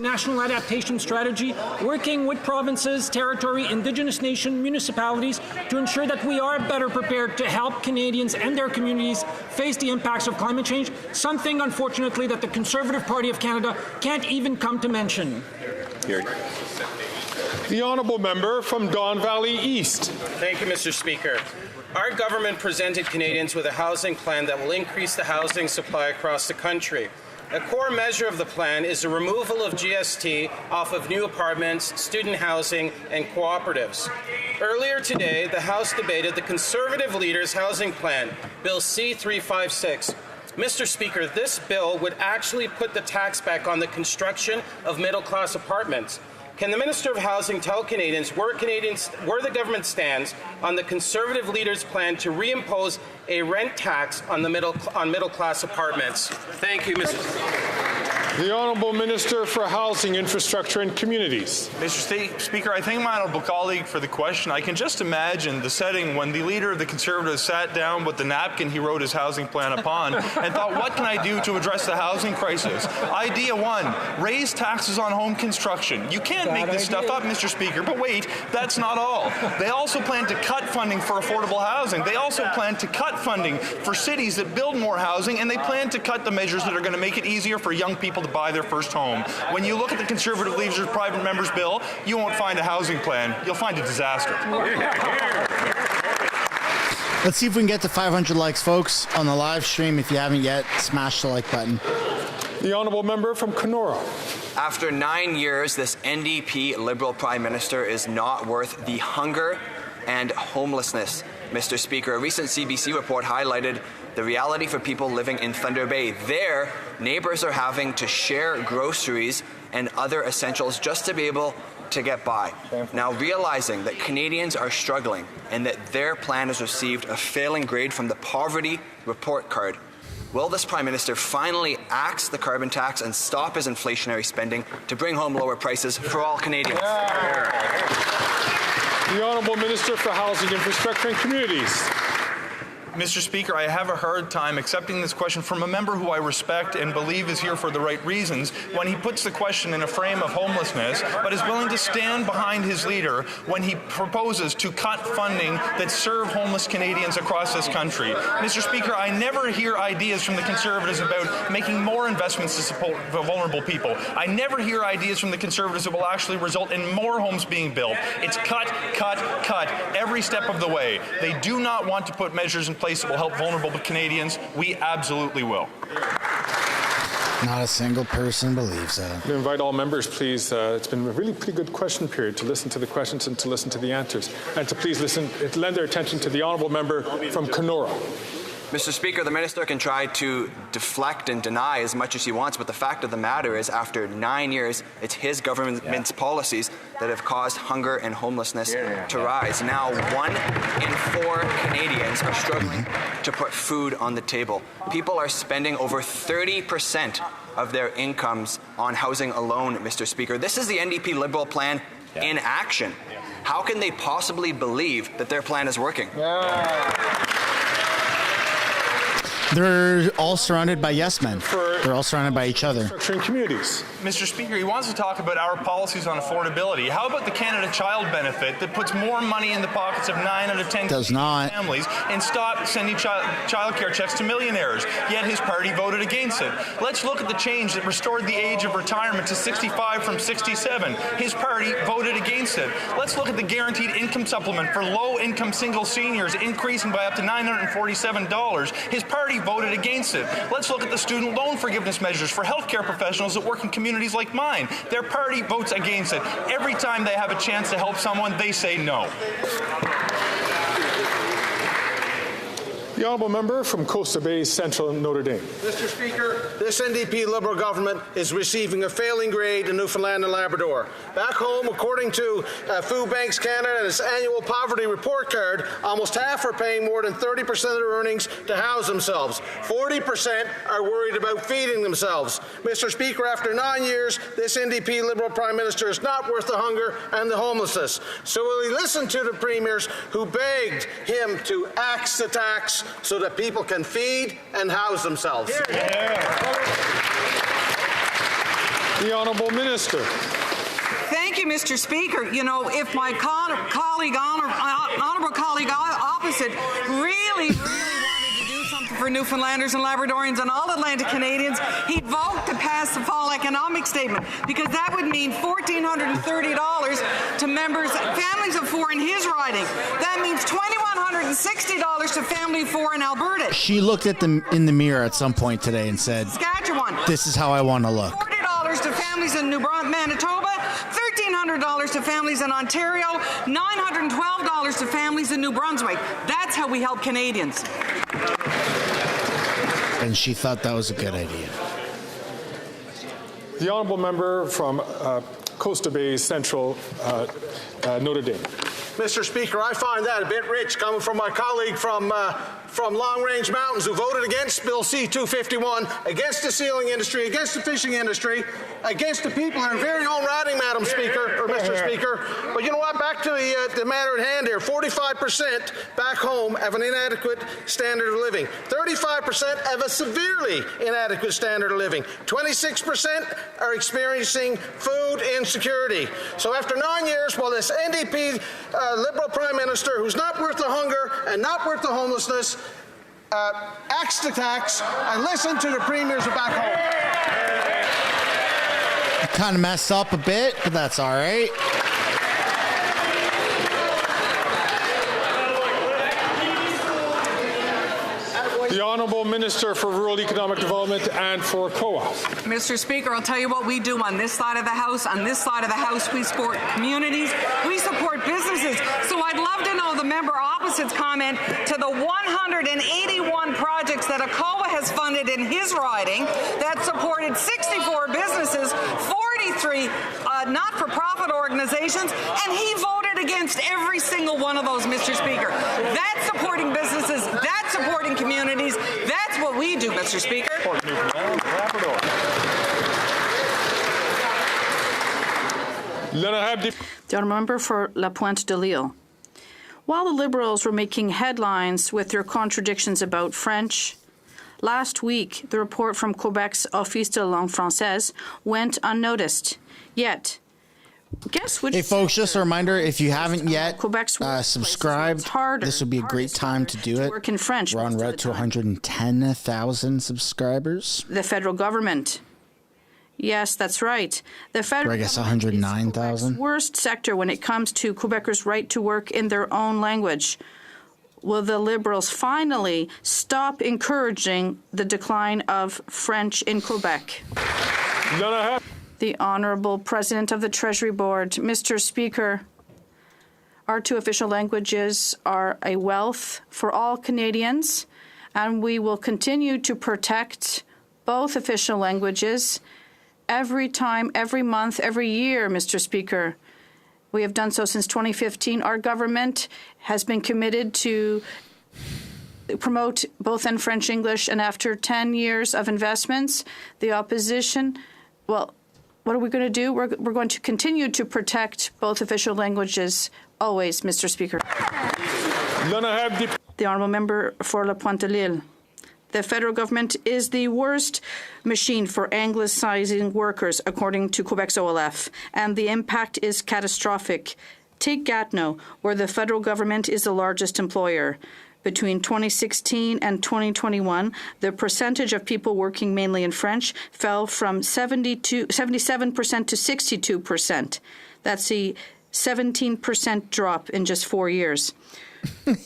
[SPEAKER 12] National Adaptation Strategy, working with provinces, territory, Indigenous nation, municipalities to ensure that we are better prepared to help Canadians and their communities face the impacts of climate change, something, unfortunately, that the Conservative Party of Canada can't even come to mention.
[SPEAKER 3] The honourable member from Don Valley East.
[SPEAKER 13] Thank you, Mr. Speaker. Our government presented Canadians with a housing plan that will increase the housing supply across the country. A core measure of the plan is the removal of GST off of new apartments, student housing, and cooperatives. Earlier today, the House debated the Conservative leader's housing plan, Bill C-356. Mr. Speaker, this bill would actually put the tax back on the construction of middle-class apartments. Can the Minister of Housing tell Canadians where the government stands on the Conservative leader's plan to reimpose a rent tax on middle-class apartments? Thank you, Mr.
[SPEAKER 3] The Honourable Minister for Housing, Infrastructure and Communities.
[SPEAKER 8] Mr. Speaker, I thank my honourable colleague for the question. I can just imagine the setting when the leader of the Conservatives sat down with the napkin he wrote his housing plan upon and thought, what can I do to address the housing crisis? Idea one, raise taxes on home construction. You can't make this stuff up, Mr. Speaker, but wait, that's not all. They also plan to cut funding for affordable housing. They also plan to cut funding for cities that build more housing, and they plan to cut the measures that are going to make it easier for young people to buy their first home. When you look at the Conservative leader's private member's bill, you won't find a housing plan. You'll find a disaster.
[SPEAKER 1] Let's see if we can get to 500 likes, folks, on the live stream. If you haven't yet, smash the like button.
[SPEAKER 3] The honourable member from Kenora.
[SPEAKER 14] After 9 years, this NDP Liberal Prime Minister is not worth the hunger and homelessness. Mr. Speaker, a recent CBC report highlighted the reality for people living in Thunder Bay. There, neighbours are having to share groceries and other essentials just to be able to get by. Now, realizing that Canadians are struggling and that their plan has received a failing grade from the Poverty Report Card, will this Prime Minister finally axe the carbon tax and stop his inflationary spending to bring home lower prices for all Canadians?
[SPEAKER 3] The Honourable Minister for Housing, Infrastructure and Communities.
[SPEAKER 8] Mr. Speaker, I have a hard time accepting this question from a member who I respect and believe is here for the right reasons when he puts the question in a frame of homelessness, but is willing to stand behind his leader when he proposes to cut funding that serve homeless Canadians across this country. Mr. Speaker, I never hear ideas from the Conservatives about making more investments to support vulnerable people. I never hear ideas from the Conservatives that will actually result in more homes being built. It's cut, cut, cut every step of the way. They do not want to put measures in place that will help vulnerable Canadians. We absolutely will.
[SPEAKER 1] Not a single person believes that.
[SPEAKER 3] I invite all members, please. It's been a really pretty good question period to listen to the questions and to listen to the answers, and to please listen, lend their attention to the honourable member from Kenora.
[SPEAKER 14] Mr. Speaker, the minister can try to deflect and deny as much as he wants, but the fact of the matter is, after 9 years, it's his government's policies that have caused hunger and homelessness to rise. Now, 1 in 4 Canadians are struggling to put food on the table. People are spending over 30% of their incomes on housing alone, Mr. Speaker. This is the NDP Liberal plan in action. How can they possibly believe that their plan is working?
[SPEAKER 1] They're all surrounded by yes men. They're all surrounded by each other.
[SPEAKER 8] Structuring communities. Mr. Speaker, he wants to talk about our policies on affordability. How about the Canada Child Benefit that puts more money in the pockets of 9 out of 10 families and stop sending child care checks to millionaires? Yet his party voted against it. Let's look at the change that restored the age of retirement to 65 from 67. His party voted against it. Let's look at the guaranteed income supplement for low-income single seniors increasing by up to $947. His party voted against it. Let's look at the student loan forgiveness measures for healthcare professionals that work in communities like mine. Their party votes against it. Every time they have a chance to help someone, they say no.
[SPEAKER 3] The honourable member from Coastal Bay Central Notre Dame.
[SPEAKER 7] Mr. Speaker, this NDP Liberal government is receiving a failing grade in Newfoundland and Labrador. Back home, according to Food Banks Canada and its annual poverty report card, almost half are paying more than 30% of their earnings to house themselves. 40% are worried about feeding themselves. Mr. Speaker, after 9 years, this NDP Liberal Prime Minister is not worth the hunger and the homelessness. So will he listen to the premiers who begged him to axe the tax so that people can feed and house themselves?
[SPEAKER 3] The Honourable Minister.
[SPEAKER 15] Thank you, Mr. Speaker. You know, if my honourable colleague opposite really wanted to do something for Newfoundlanders and Labradorians and all Atlantic Canadians, he'd vote to pass the fall economic statement, because that would mean $1,430 to families of 4 in his riding. That means $2,160 to family of 4 in Alberta.
[SPEAKER 1] She looked at them in the mirror at some point today and said,
[SPEAKER 15] Saskatchewan.
[SPEAKER 1] "This is how I want to look."
[SPEAKER 15] $40 to families in Manitoba, $1,300 to families in Ontario, $912 to families in New Brunswick. That's how we help Canadians.
[SPEAKER 1] And she thought that was a good idea.
[SPEAKER 3] The honourable member from Coastal Bay Central Notre Dame.
[SPEAKER 7] Mr. Speaker, I find that a bit rich coming from my colleague from Long Range Mountains, who voted against Bill C-251, against the sealing industry, against the fishing industry, against the people in our very own riding, Madam Speaker, or Mr. Speaker. But you know what? Back to the matter at hand here. 45% back home have an inadequate standard of living. 35% have a severely inadequate standard of living. 26% are experiencing food insecurity. So after 9 years, while this NDP Liberal Prime Minister, who's not worth the hunger and not worth the homelessness, axe the tax and listen to the premiers back home.
[SPEAKER 1] Kind of messed up a bit, but that's all right.
[SPEAKER 3] The Honourable Minister for Rural Economic Development and for Co-op.
[SPEAKER 15] Mr. Speaker, I'll tell you what we do on this side of the House. On this side of the House, we support communities. We support businesses. So I'd love to know the member opposite's comment to the 181 projects that ACOA has funded in his riding that supported 64 businesses, 43 not-for-profit organizations, and he voted against every single one of those, Mr. Speaker. That's supporting businesses. That's supporting communities. That's what we do, Mr. Speaker.
[SPEAKER 24] The honourable member for La Pointe de Lille. While the Liberals were making headlines with their contradictions about French, last week the report from Quebec's Office de la Langue Française went unnoticed. Yet, guess which...
[SPEAKER 1] Hey, folks, just a reminder, if you haven't yet subscribed, this would be a great time to do it.
[SPEAKER 24] Work in French.
[SPEAKER 1] We're on route to 110,000 subscribers.
[SPEAKER 24] The federal government. Yes, that's right. The federal
[SPEAKER 1] I guess 109,000.
[SPEAKER 24] Worst sector when it comes to Quebecers' right to work in their own language. Will the Liberals finally stop encouraging the decline of French in Quebec? The Honourable President of the Treasury Board. Mr. Speaker, our 2 official languages are a wealth for all Canadians, and we will continue to protect both official languages every time, every month, every year, Mr. Speaker. We have done so since 2015. Our government has been committed to promote both in French, English, and after 10 years of investments, the opposition, well, what are we going to do? We're going to continue to protect both official languages always, Mr. Speaker. The honourable member for La Pointe-à-L'Île. The federal government is the worst machine for anglicizing workers, according to Quebec's OLF, and the impact is catastrophic. Take Gatineau, where the federal government is the largest employer. Between 2016 and 2021, the percentage of people working mainly in French fell from 77% to 62%. That's a 17% drop in just 4 years.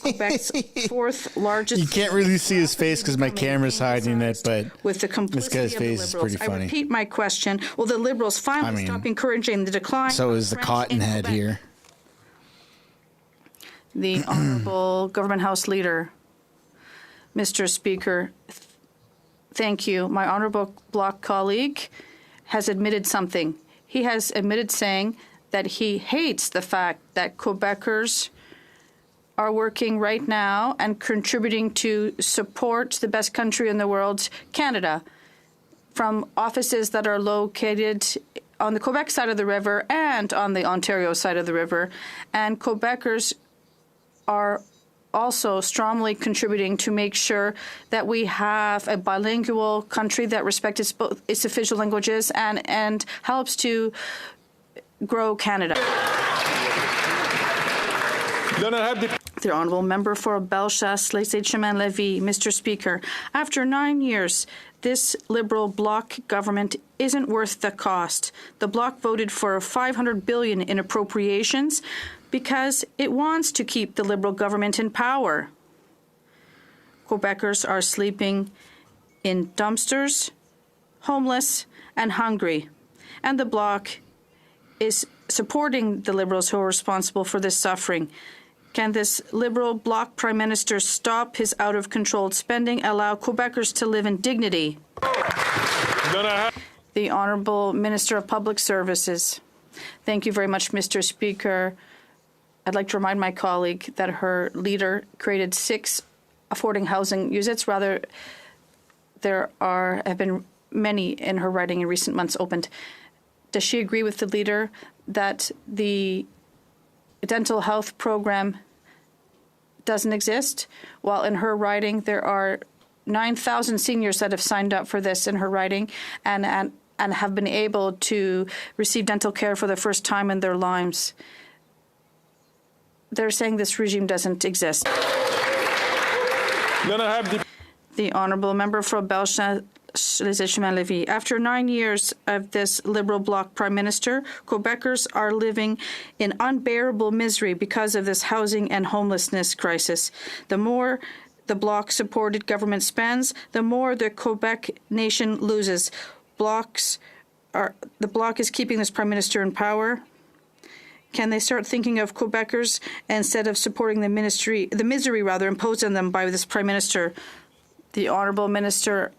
[SPEAKER 24] Quebec's fourth largest.
[SPEAKER 1] You can't really see his face because my camera's hiding it, but
[SPEAKER 24] with the
[SPEAKER 1] this guy's face is pretty funny.
[SPEAKER 24] I repeat my question. Will the Liberals finally stop encouraging the decline?
[SPEAKER 1] So is the cotton head here.
[SPEAKER 24] The Honourable Government House Leader. Mr. Speaker, thank you. My Honourable Bloc colleague has admitted something. He has admitted saying that he hates the fact that Quebecers are working right now and contributing to support the best country in the world, Canada, from offices that are located on the Quebec side of the river and on the Ontario side of the river. And Quebecers are also strongly contributing to make sure that we have a bilingual country that respects its official languages and helps to grow Canada. The Honourable Member for Bellechasse-Lac-Saint-Germain-Lévis. Mr. Speaker, after 9 years, this Liberal Bloc government isn't worth the cost. The Bloc voted for $500 billion in appropriations because it wants to keep the Liberal government in power. Quebecers are sleeping in dumpsters, homeless, and hungry. And the Bloc is supporting the Liberals who are responsible for this suffering. Can this Liberal Bloc Prime Minister stop his out-of-control spending, allow Quebecers to live in dignity? The Honourable Minister of Public Services. Thank you very much, Mr. Speaker. I'd like to remind my colleague that her leader created 6 affording housing units. Rather, there have been many in her writing in recent months opened. Does she agree with the leader that the dental health program doesn't exist? While in her writing, there are 9,000 seniors that have signed up for this in her writing and have been able to receive dental care for the first time in their lives. They're saying this regime doesn't exist. The Honourable Member for Bellechasse-Lac-Saint-Germain-Lévis. After 9 years of this Liberal Bloc Prime Minister, Quebecers are living in unbearable misery because of this housing and homelessness crisis. The more the Bloc-supported government spends, the more the Quebec nation loses. The Bloc is keeping this Prime Minister in power. Can they start thinking of Quebecers instead of supporting the misery imposed on them by this Prime Minister? The Honourable Minister.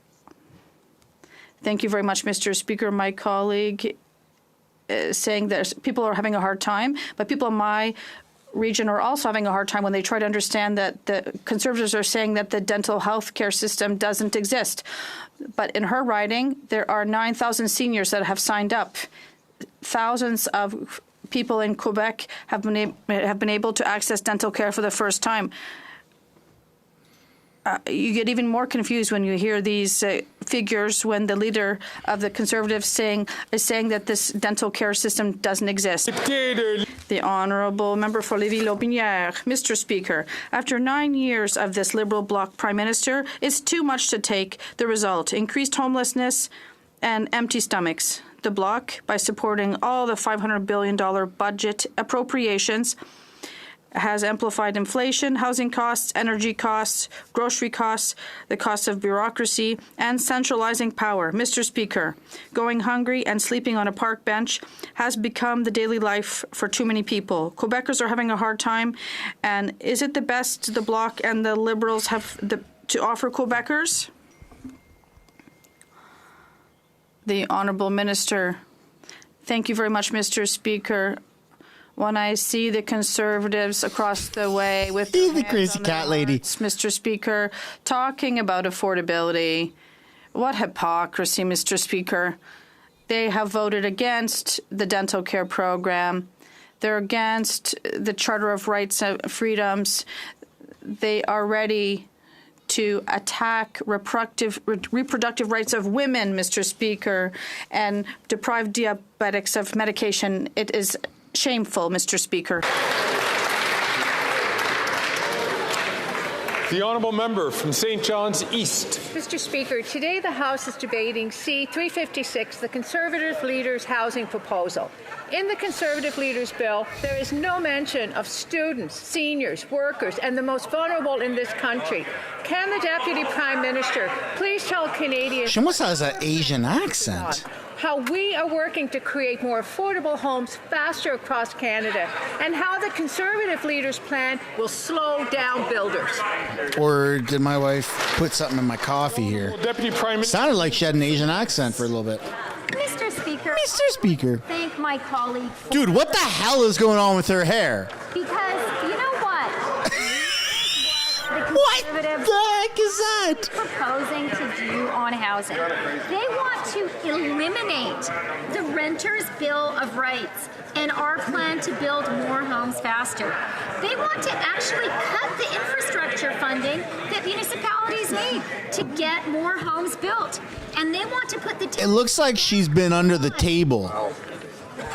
[SPEAKER 24] Thank you very much, Mr. Speaker. My colleague is saying that people are having a hard time, but people in my region are also having a hard time when they try to understand that the Conservatives are saying that the dental health care system doesn't exist. But in her writing, there are 9,000 seniors that have signed up. Thousands of people in Quebec have been able to access dental care for the first time. You get even more confused when you hear these figures when the leader of the Conservatives is saying that this dental care system doesn't exist. The Honourable Member for Lévis-Lotbinière. Mr. Speaker, after 9 years of this Liberal Bloc Prime Minister, it's too much to take. The result, increased homelessness and empty stomachs. The Bloc, by supporting all the $500 billion budget appropriations, has amplified inflation, housing costs, energy costs, grocery costs, the cost of bureaucracy, and centralizing power. Mr. Speaker, going hungry and sleeping on a park bench has become the daily life for too many people. Quebecers are having a hard time, and is it the best the Bloc and the Liberals have to offer Quebecers? The Honourable Minister. Thank you very much, Mr. Speaker. When I see the Conservatives across the way with
[SPEAKER 1] the crazy cat lady,
[SPEAKER 24] Mr. Speaker, talking about affordability, what hypocrisy, Mr. Speaker. They have voted against the dental care program. They're against the Charter of Rights and Freedoms. They are ready to attack reproductive rights of women, Mr. Speaker, and deprive diabetics of medication. It is shameful, Mr. Speaker.
[SPEAKER 3] The Honourable Member from St. John's East.
[SPEAKER 16] Mr. Speaker, today the House is debating C-356, the Conservative Leader's housing proposal. In the Conservative Leader's bill, there is no mention of students, seniors, workers, and the most vulnerable in this country. Can the Deputy Prime Minister please tell Canadians...
[SPEAKER 1] She almost has an Asian accent.
[SPEAKER 16] ...how we are working to create more affordable homes faster across Canada, and how the Conservative Leader's plan will slow down builders.
[SPEAKER 1] Or did my wife put something in my coffee here?
[SPEAKER 3] Deputy Prime Minister.
[SPEAKER 1] Sounded like she had an Asian accent for a little bit.
[SPEAKER 19] Mr. Speaker.
[SPEAKER 1] Mr. Speaker.
[SPEAKER 19] Thank my colleague.
[SPEAKER 1] Dude, what the hell is going on with her hair?
[SPEAKER 19] Because, you know what?
[SPEAKER 1] What the heck is that?
[SPEAKER 19] Proposing to do on housing. They want to eliminate the Renters' Bill of Rights and our plan to build more homes faster. They want to actually cut the infrastructure funding that municipalities need to get more homes built. And they want to put the...
[SPEAKER 1] It looks like she's been under the table.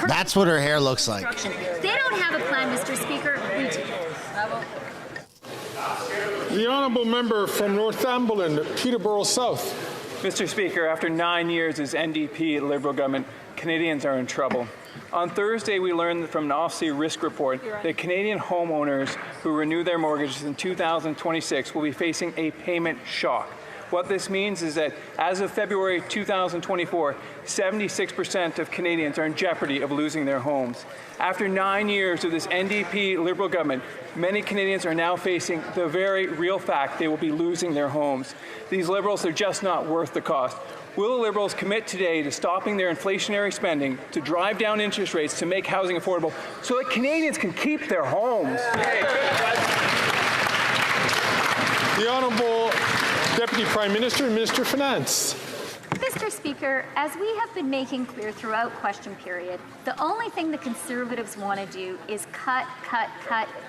[SPEAKER 1] That's what her hair looks like.
[SPEAKER 19] They don't have a plan, Mr. Speaker. We do.
[SPEAKER 3] The Honourable Member from Northumberland, Peterborough South.
[SPEAKER 17] Mr. Speaker, after 9 years as NDP Liberal government, Canadians are in trouble. On Thursday, we learned from an OSFI risk report that Canadian homeowners who renew their mortgages in 2026 will be facing a payment shock. What this means is that as of February 2024, 76% of Canadians are in jeopardy of losing their homes. After 9 years of this NDP Liberal government, many Canadians are now facing the very real fact they will be losing their homes. These Liberals are just not worth the cost. Will the Liberals commit today to stopping their inflationary spending, to drive down interest rates, to make housing affordable, so that Canadians can keep their homes?
[SPEAKER 3] The Honourable Deputy Prime Minister and Minister of Finance.
[SPEAKER 19] Mr. Speaker, as we have been making clear throughout question period, the only thing the Conservatives want to do is cut,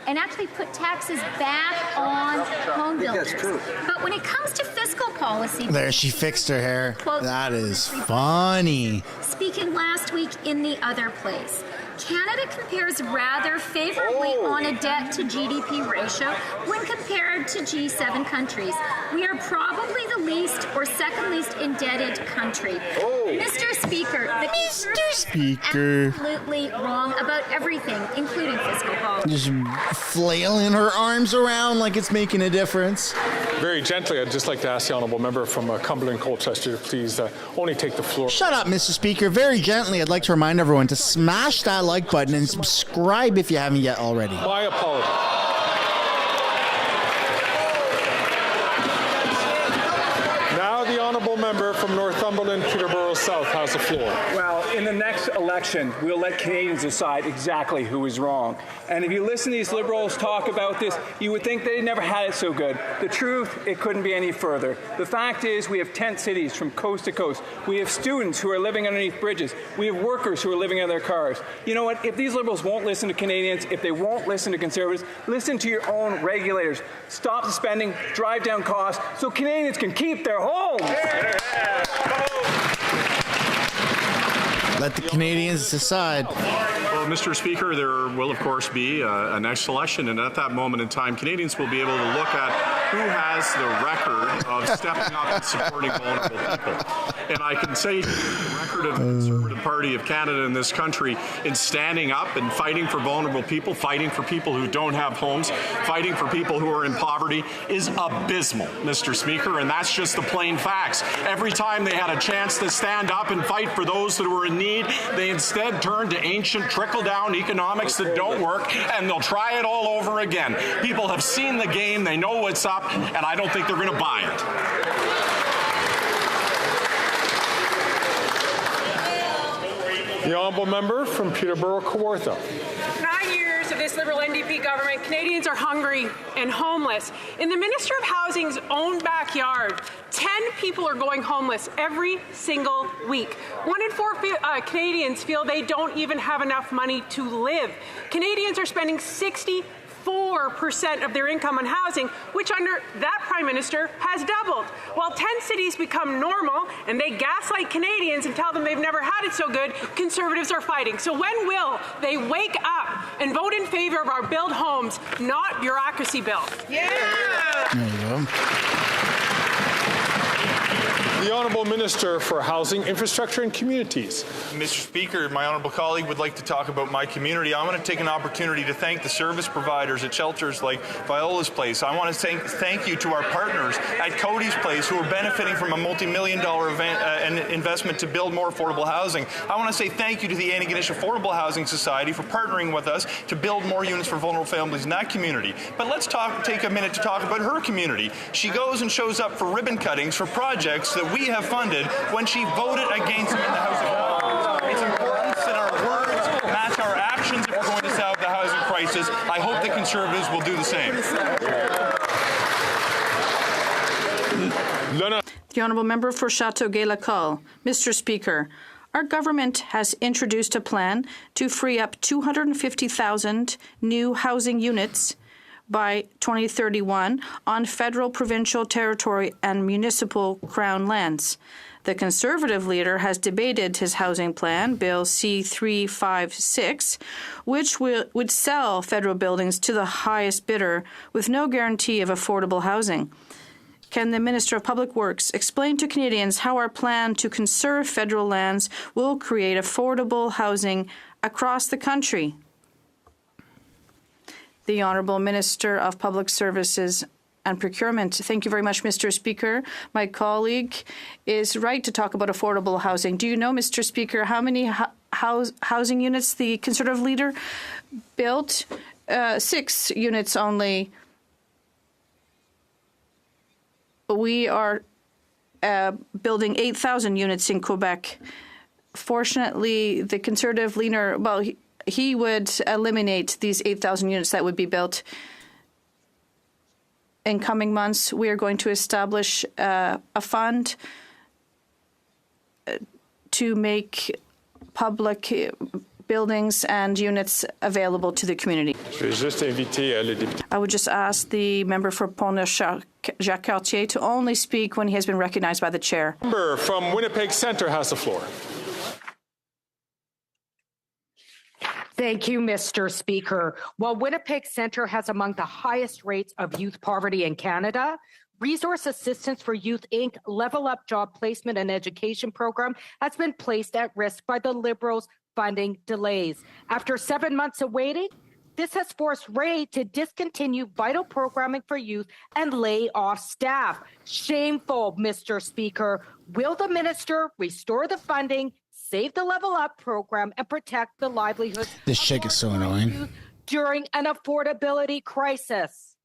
[SPEAKER 19] and actually put taxes back on home builders. That's true. But when it comes to fiscal policy...
[SPEAKER 1] There, she fixed her hair.
[SPEAKER 19] Quote,
[SPEAKER 1] that is funny.
[SPEAKER 19] Speaking last week in the other place, Canada compares rather favorably on a debt-to-GDP ratio when compared to G7 countries. We are probably the least or second least indebted country. Mr. Speaker, the
[SPEAKER 1] Speaker.
[SPEAKER 19] Absolutely wrong about everything, including fiscal policy.
[SPEAKER 1] Just flailing her arms around like it's making a difference.
[SPEAKER 3] Very gently, I'd just like to ask the Honourable Member from Cumberland Colchester to please only take the floor.
[SPEAKER 1] Shut up, Mr. Speaker. Very gently, I'd like to remind everyone to smash that like button and subscribe if you haven't yet already.
[SPEAKER 3] My apologies. Now the Honourable Member from Northumberland, Peterborough South has the floor.
[SPEAKER 17] Well, in the next election, we'll let Canadians decide exactly who is wrong. And if you listen to these Liberals talk about this, you would think they never had it so good. The truth, it couldn't be any further. The fact is, we have tent cities from coast to coast. We have students who are living underneath bridges. We have workers who are living in their cars. You know what? If these Liberals won't listen to Canadians, if they won't listen to Conservatives, listen to your own regulators. Stop the spending, drive down costs, so Canadians can keep their homes.
[SPEAKER 1] Let the Canadians decide.
[SPEAKER 5] Well, Mr. Speaker, there will, of course, be a next election, and at that moment in time, Canadians will be able to look at who has the record of stepping up and supporting vulnerable people. And I can say the record of the Conservative Party of Canada in this country in standing up and fighting for vulnerable people, fighting for people who don't have homes, fighting for people who are in poverty is abysmal, Mr. Speaker, and that's just the plain facts. Every time they had a chance to stand up and fight for those that were in need, they instead turned to ancient trickle-down economics that don't work, and they'll try it all over again. People have seen the game, they know what's up, and I don't think they're going to buy it.
[SPEAKER 3] The honourable member from Peterborough-Kawartha.
[SPEAKER 2] 9 years of this Liberal NDP government, Canadians are hungry and homeless. In the Minister of Housing's own backyard, 10 people are going homeless every single week. 1 in 4 Canadians feel they don't even have enough money to live. Canadians are spending 64% of their income on housing, which under that Prime Minister has doubled. While 10 cities become normal and they gaslight Canadians and tell them they've never had it so good, Conservatives are fighting. So when will they wake up and vote in favour of our build homes, not bureaucracy bill? Yeah!
[SPEAKER 1] There you go.
[SPEAKER 3] The Honourable Minister for Housing, Infrastructure and Communities.
[SPEAKER 8] Mr. Speaker, my honourable colleague would like to talk about my community. I want to take an opportunity to thank the service providers at shelters like Viola's Place. I want to thank you to our partners at Cody's Place who are benefiting from a multi-million-dollar investment to build more affordable housing. I want to say thank you to the Antigonish Affordable Housing Society for partnering with us to build more units for vulnerable families in that community. But let's take a minute to talk about her community. She goes and shows up for ribbon cuttings for projects that we have funded when she voted against them in the House of Commons. It's important that our words match our actions if we're going to solve the housing crisis. I hope the Conservatives will do the same.
[SPEAKER 24] The Honourable Member for Châteauguay-Lacolle. Mr. Speaker, our government has introduced a plan to free up 250,000 new housing units by 2031 on federal, provincial, territory, and municipal Crown lands. The Conservative leader has debated his housing plan, Bill C-356, which would sell federal buildings to the highest bidder with no guarantee of affordable housing. Can the Minister of Public Works explain to Canadians how our plan to conserve federal lands will create affordable housing across the country? The Honourable Minister of Public Services and Procurement. Thank you very much, Mr. Speaker. My colleague is right to talk about affordable housing. Do you know, Mr. Speaker, how many housing units the Conservative leader built? 6 units only. We are building 8,000 units in Quebec. Fortunately, the Conservative leader, he would eliminate these 8,000 units that would be built. In coming months, we are going to establish a fund to make public buildings and units available to the community. I would just ask the member for Pont-Neuf-Jacques-Cartier to only speak when he has been recognized by the chair.
[SPEAKER 3] Member from Winnipeg Centre has the floor.
[SPEAKER 18] Thank you, Mr. Speaker. While Winnipeg Centre has among the highest rates of youth poverty in Canada, Resource Assistance for Youth Inc. Level Up Job Placement and Education Program has been placed at risk by the Liberals' funding delays. After 7 months of waiting, this has forced Ray to discontinue vital programming for youth and lay off staff. Shameful, Mr. Speaker. Will the minister restore the funding, save the Level Up program, and protect the livelihoods
[SPEAKER 1] This chick is so annoying.
[SPEAKER 18] during an affordability crisis?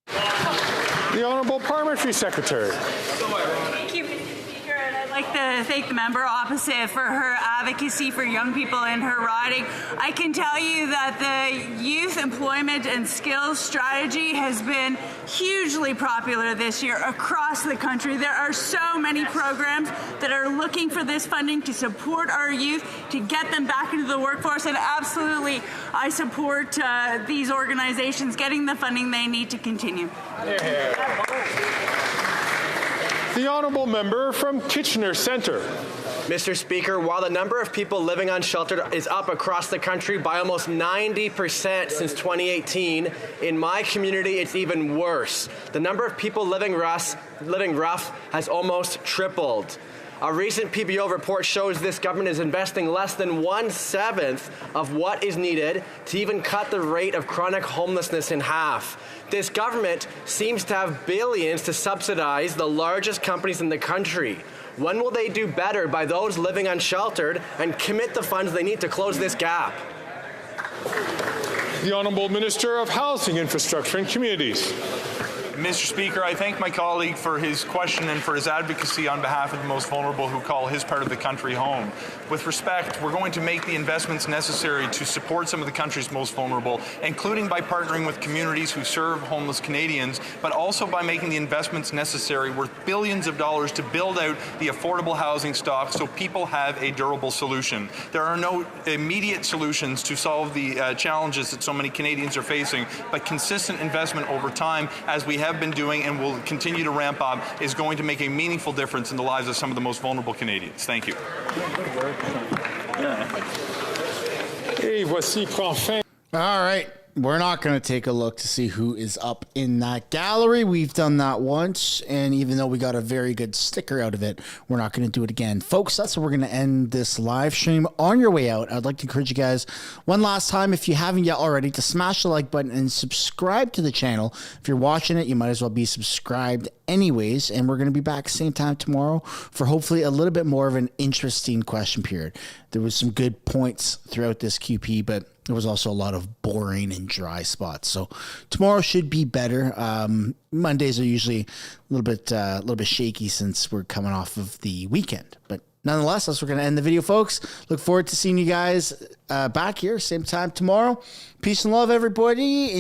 [SPEAKER 3] The Honourable Parliamentary Secretary.
[SPEAKER 21] Thank you, Mr. Speaker, and I'd like to thank the member opposite for her advocacy for young people in her riding. I can tell you that the youth employment and skills strategy has been hugely popular this year across the country. There are so many programs that are looking for this funding to support our youth, to get them back into the workforce, and absolutely I support these organizations getting the funding they need to continue.
[SPEAKER 3] The Honourable Member from Kitchener Centre.
[SPEAKER 22] Mr. Speaker, while the number of people living unsheltered is up across the country by almost 90% since 2018, in my community it's even worse. The number of people living rough has almost tripled. A recent PBO report shows this government is investing less than 1/7 of what is needed to even cut the rate of chronic homelessness in half. This government seems to have billions to subsidize the largest companies in the country. When will they do better by those living unsheltered and commit the funds they need to close this gap?
[SPEAKER 3] The Honourable Minister of Housing, Infrastructure and Communities.
[SPEAKER 8] Mr. Speaker, I thank my colleague for his question and for his advocacy on behalf of the most vulnerable who call his part of the country home. With respect, we're going to make the investments necessary to support some of the country's most vulnerable, including by partnering with communities who serve homeless Canadians, but also by making the investments necessary worth billions of dollars to build out the affordable housing stock so people have a durable solution. There are no immediate solutions to solve the challenges that so many Canadians are facing, but consistent investment over time, as we have been doing and will continue to ramp up, is going to make a meaningful difference in the lives of some of the most vulnerable Canadians. Thank you.
[SPEAKER 1] All right. We're not going to take a look to see who is up in that gallery. We've done that once, and even though we got a very good sticker out of it, we're not going to do it again. Folks, that's where we're going to end this live stream. On your way out, I'd like to encourage you guys one last time, if you haven't yet already, to smash the like button and subscribe to the channel. If you're watching it, you might as well be subscribed anyways, and we're going to be back same time tomorrow for hopefully a little bit more of an interesting question period. There was some good points throughout this QP, but there was also a lot of boring and dry spots. So tomorrow should be better. Mondays are usually a little bit shaky since we're coming off of the weekend. But nonetheless, that's where we're going to end the video, folks. Look forward to seeing you guys back here same time tomorrow. Peace and love, everybody.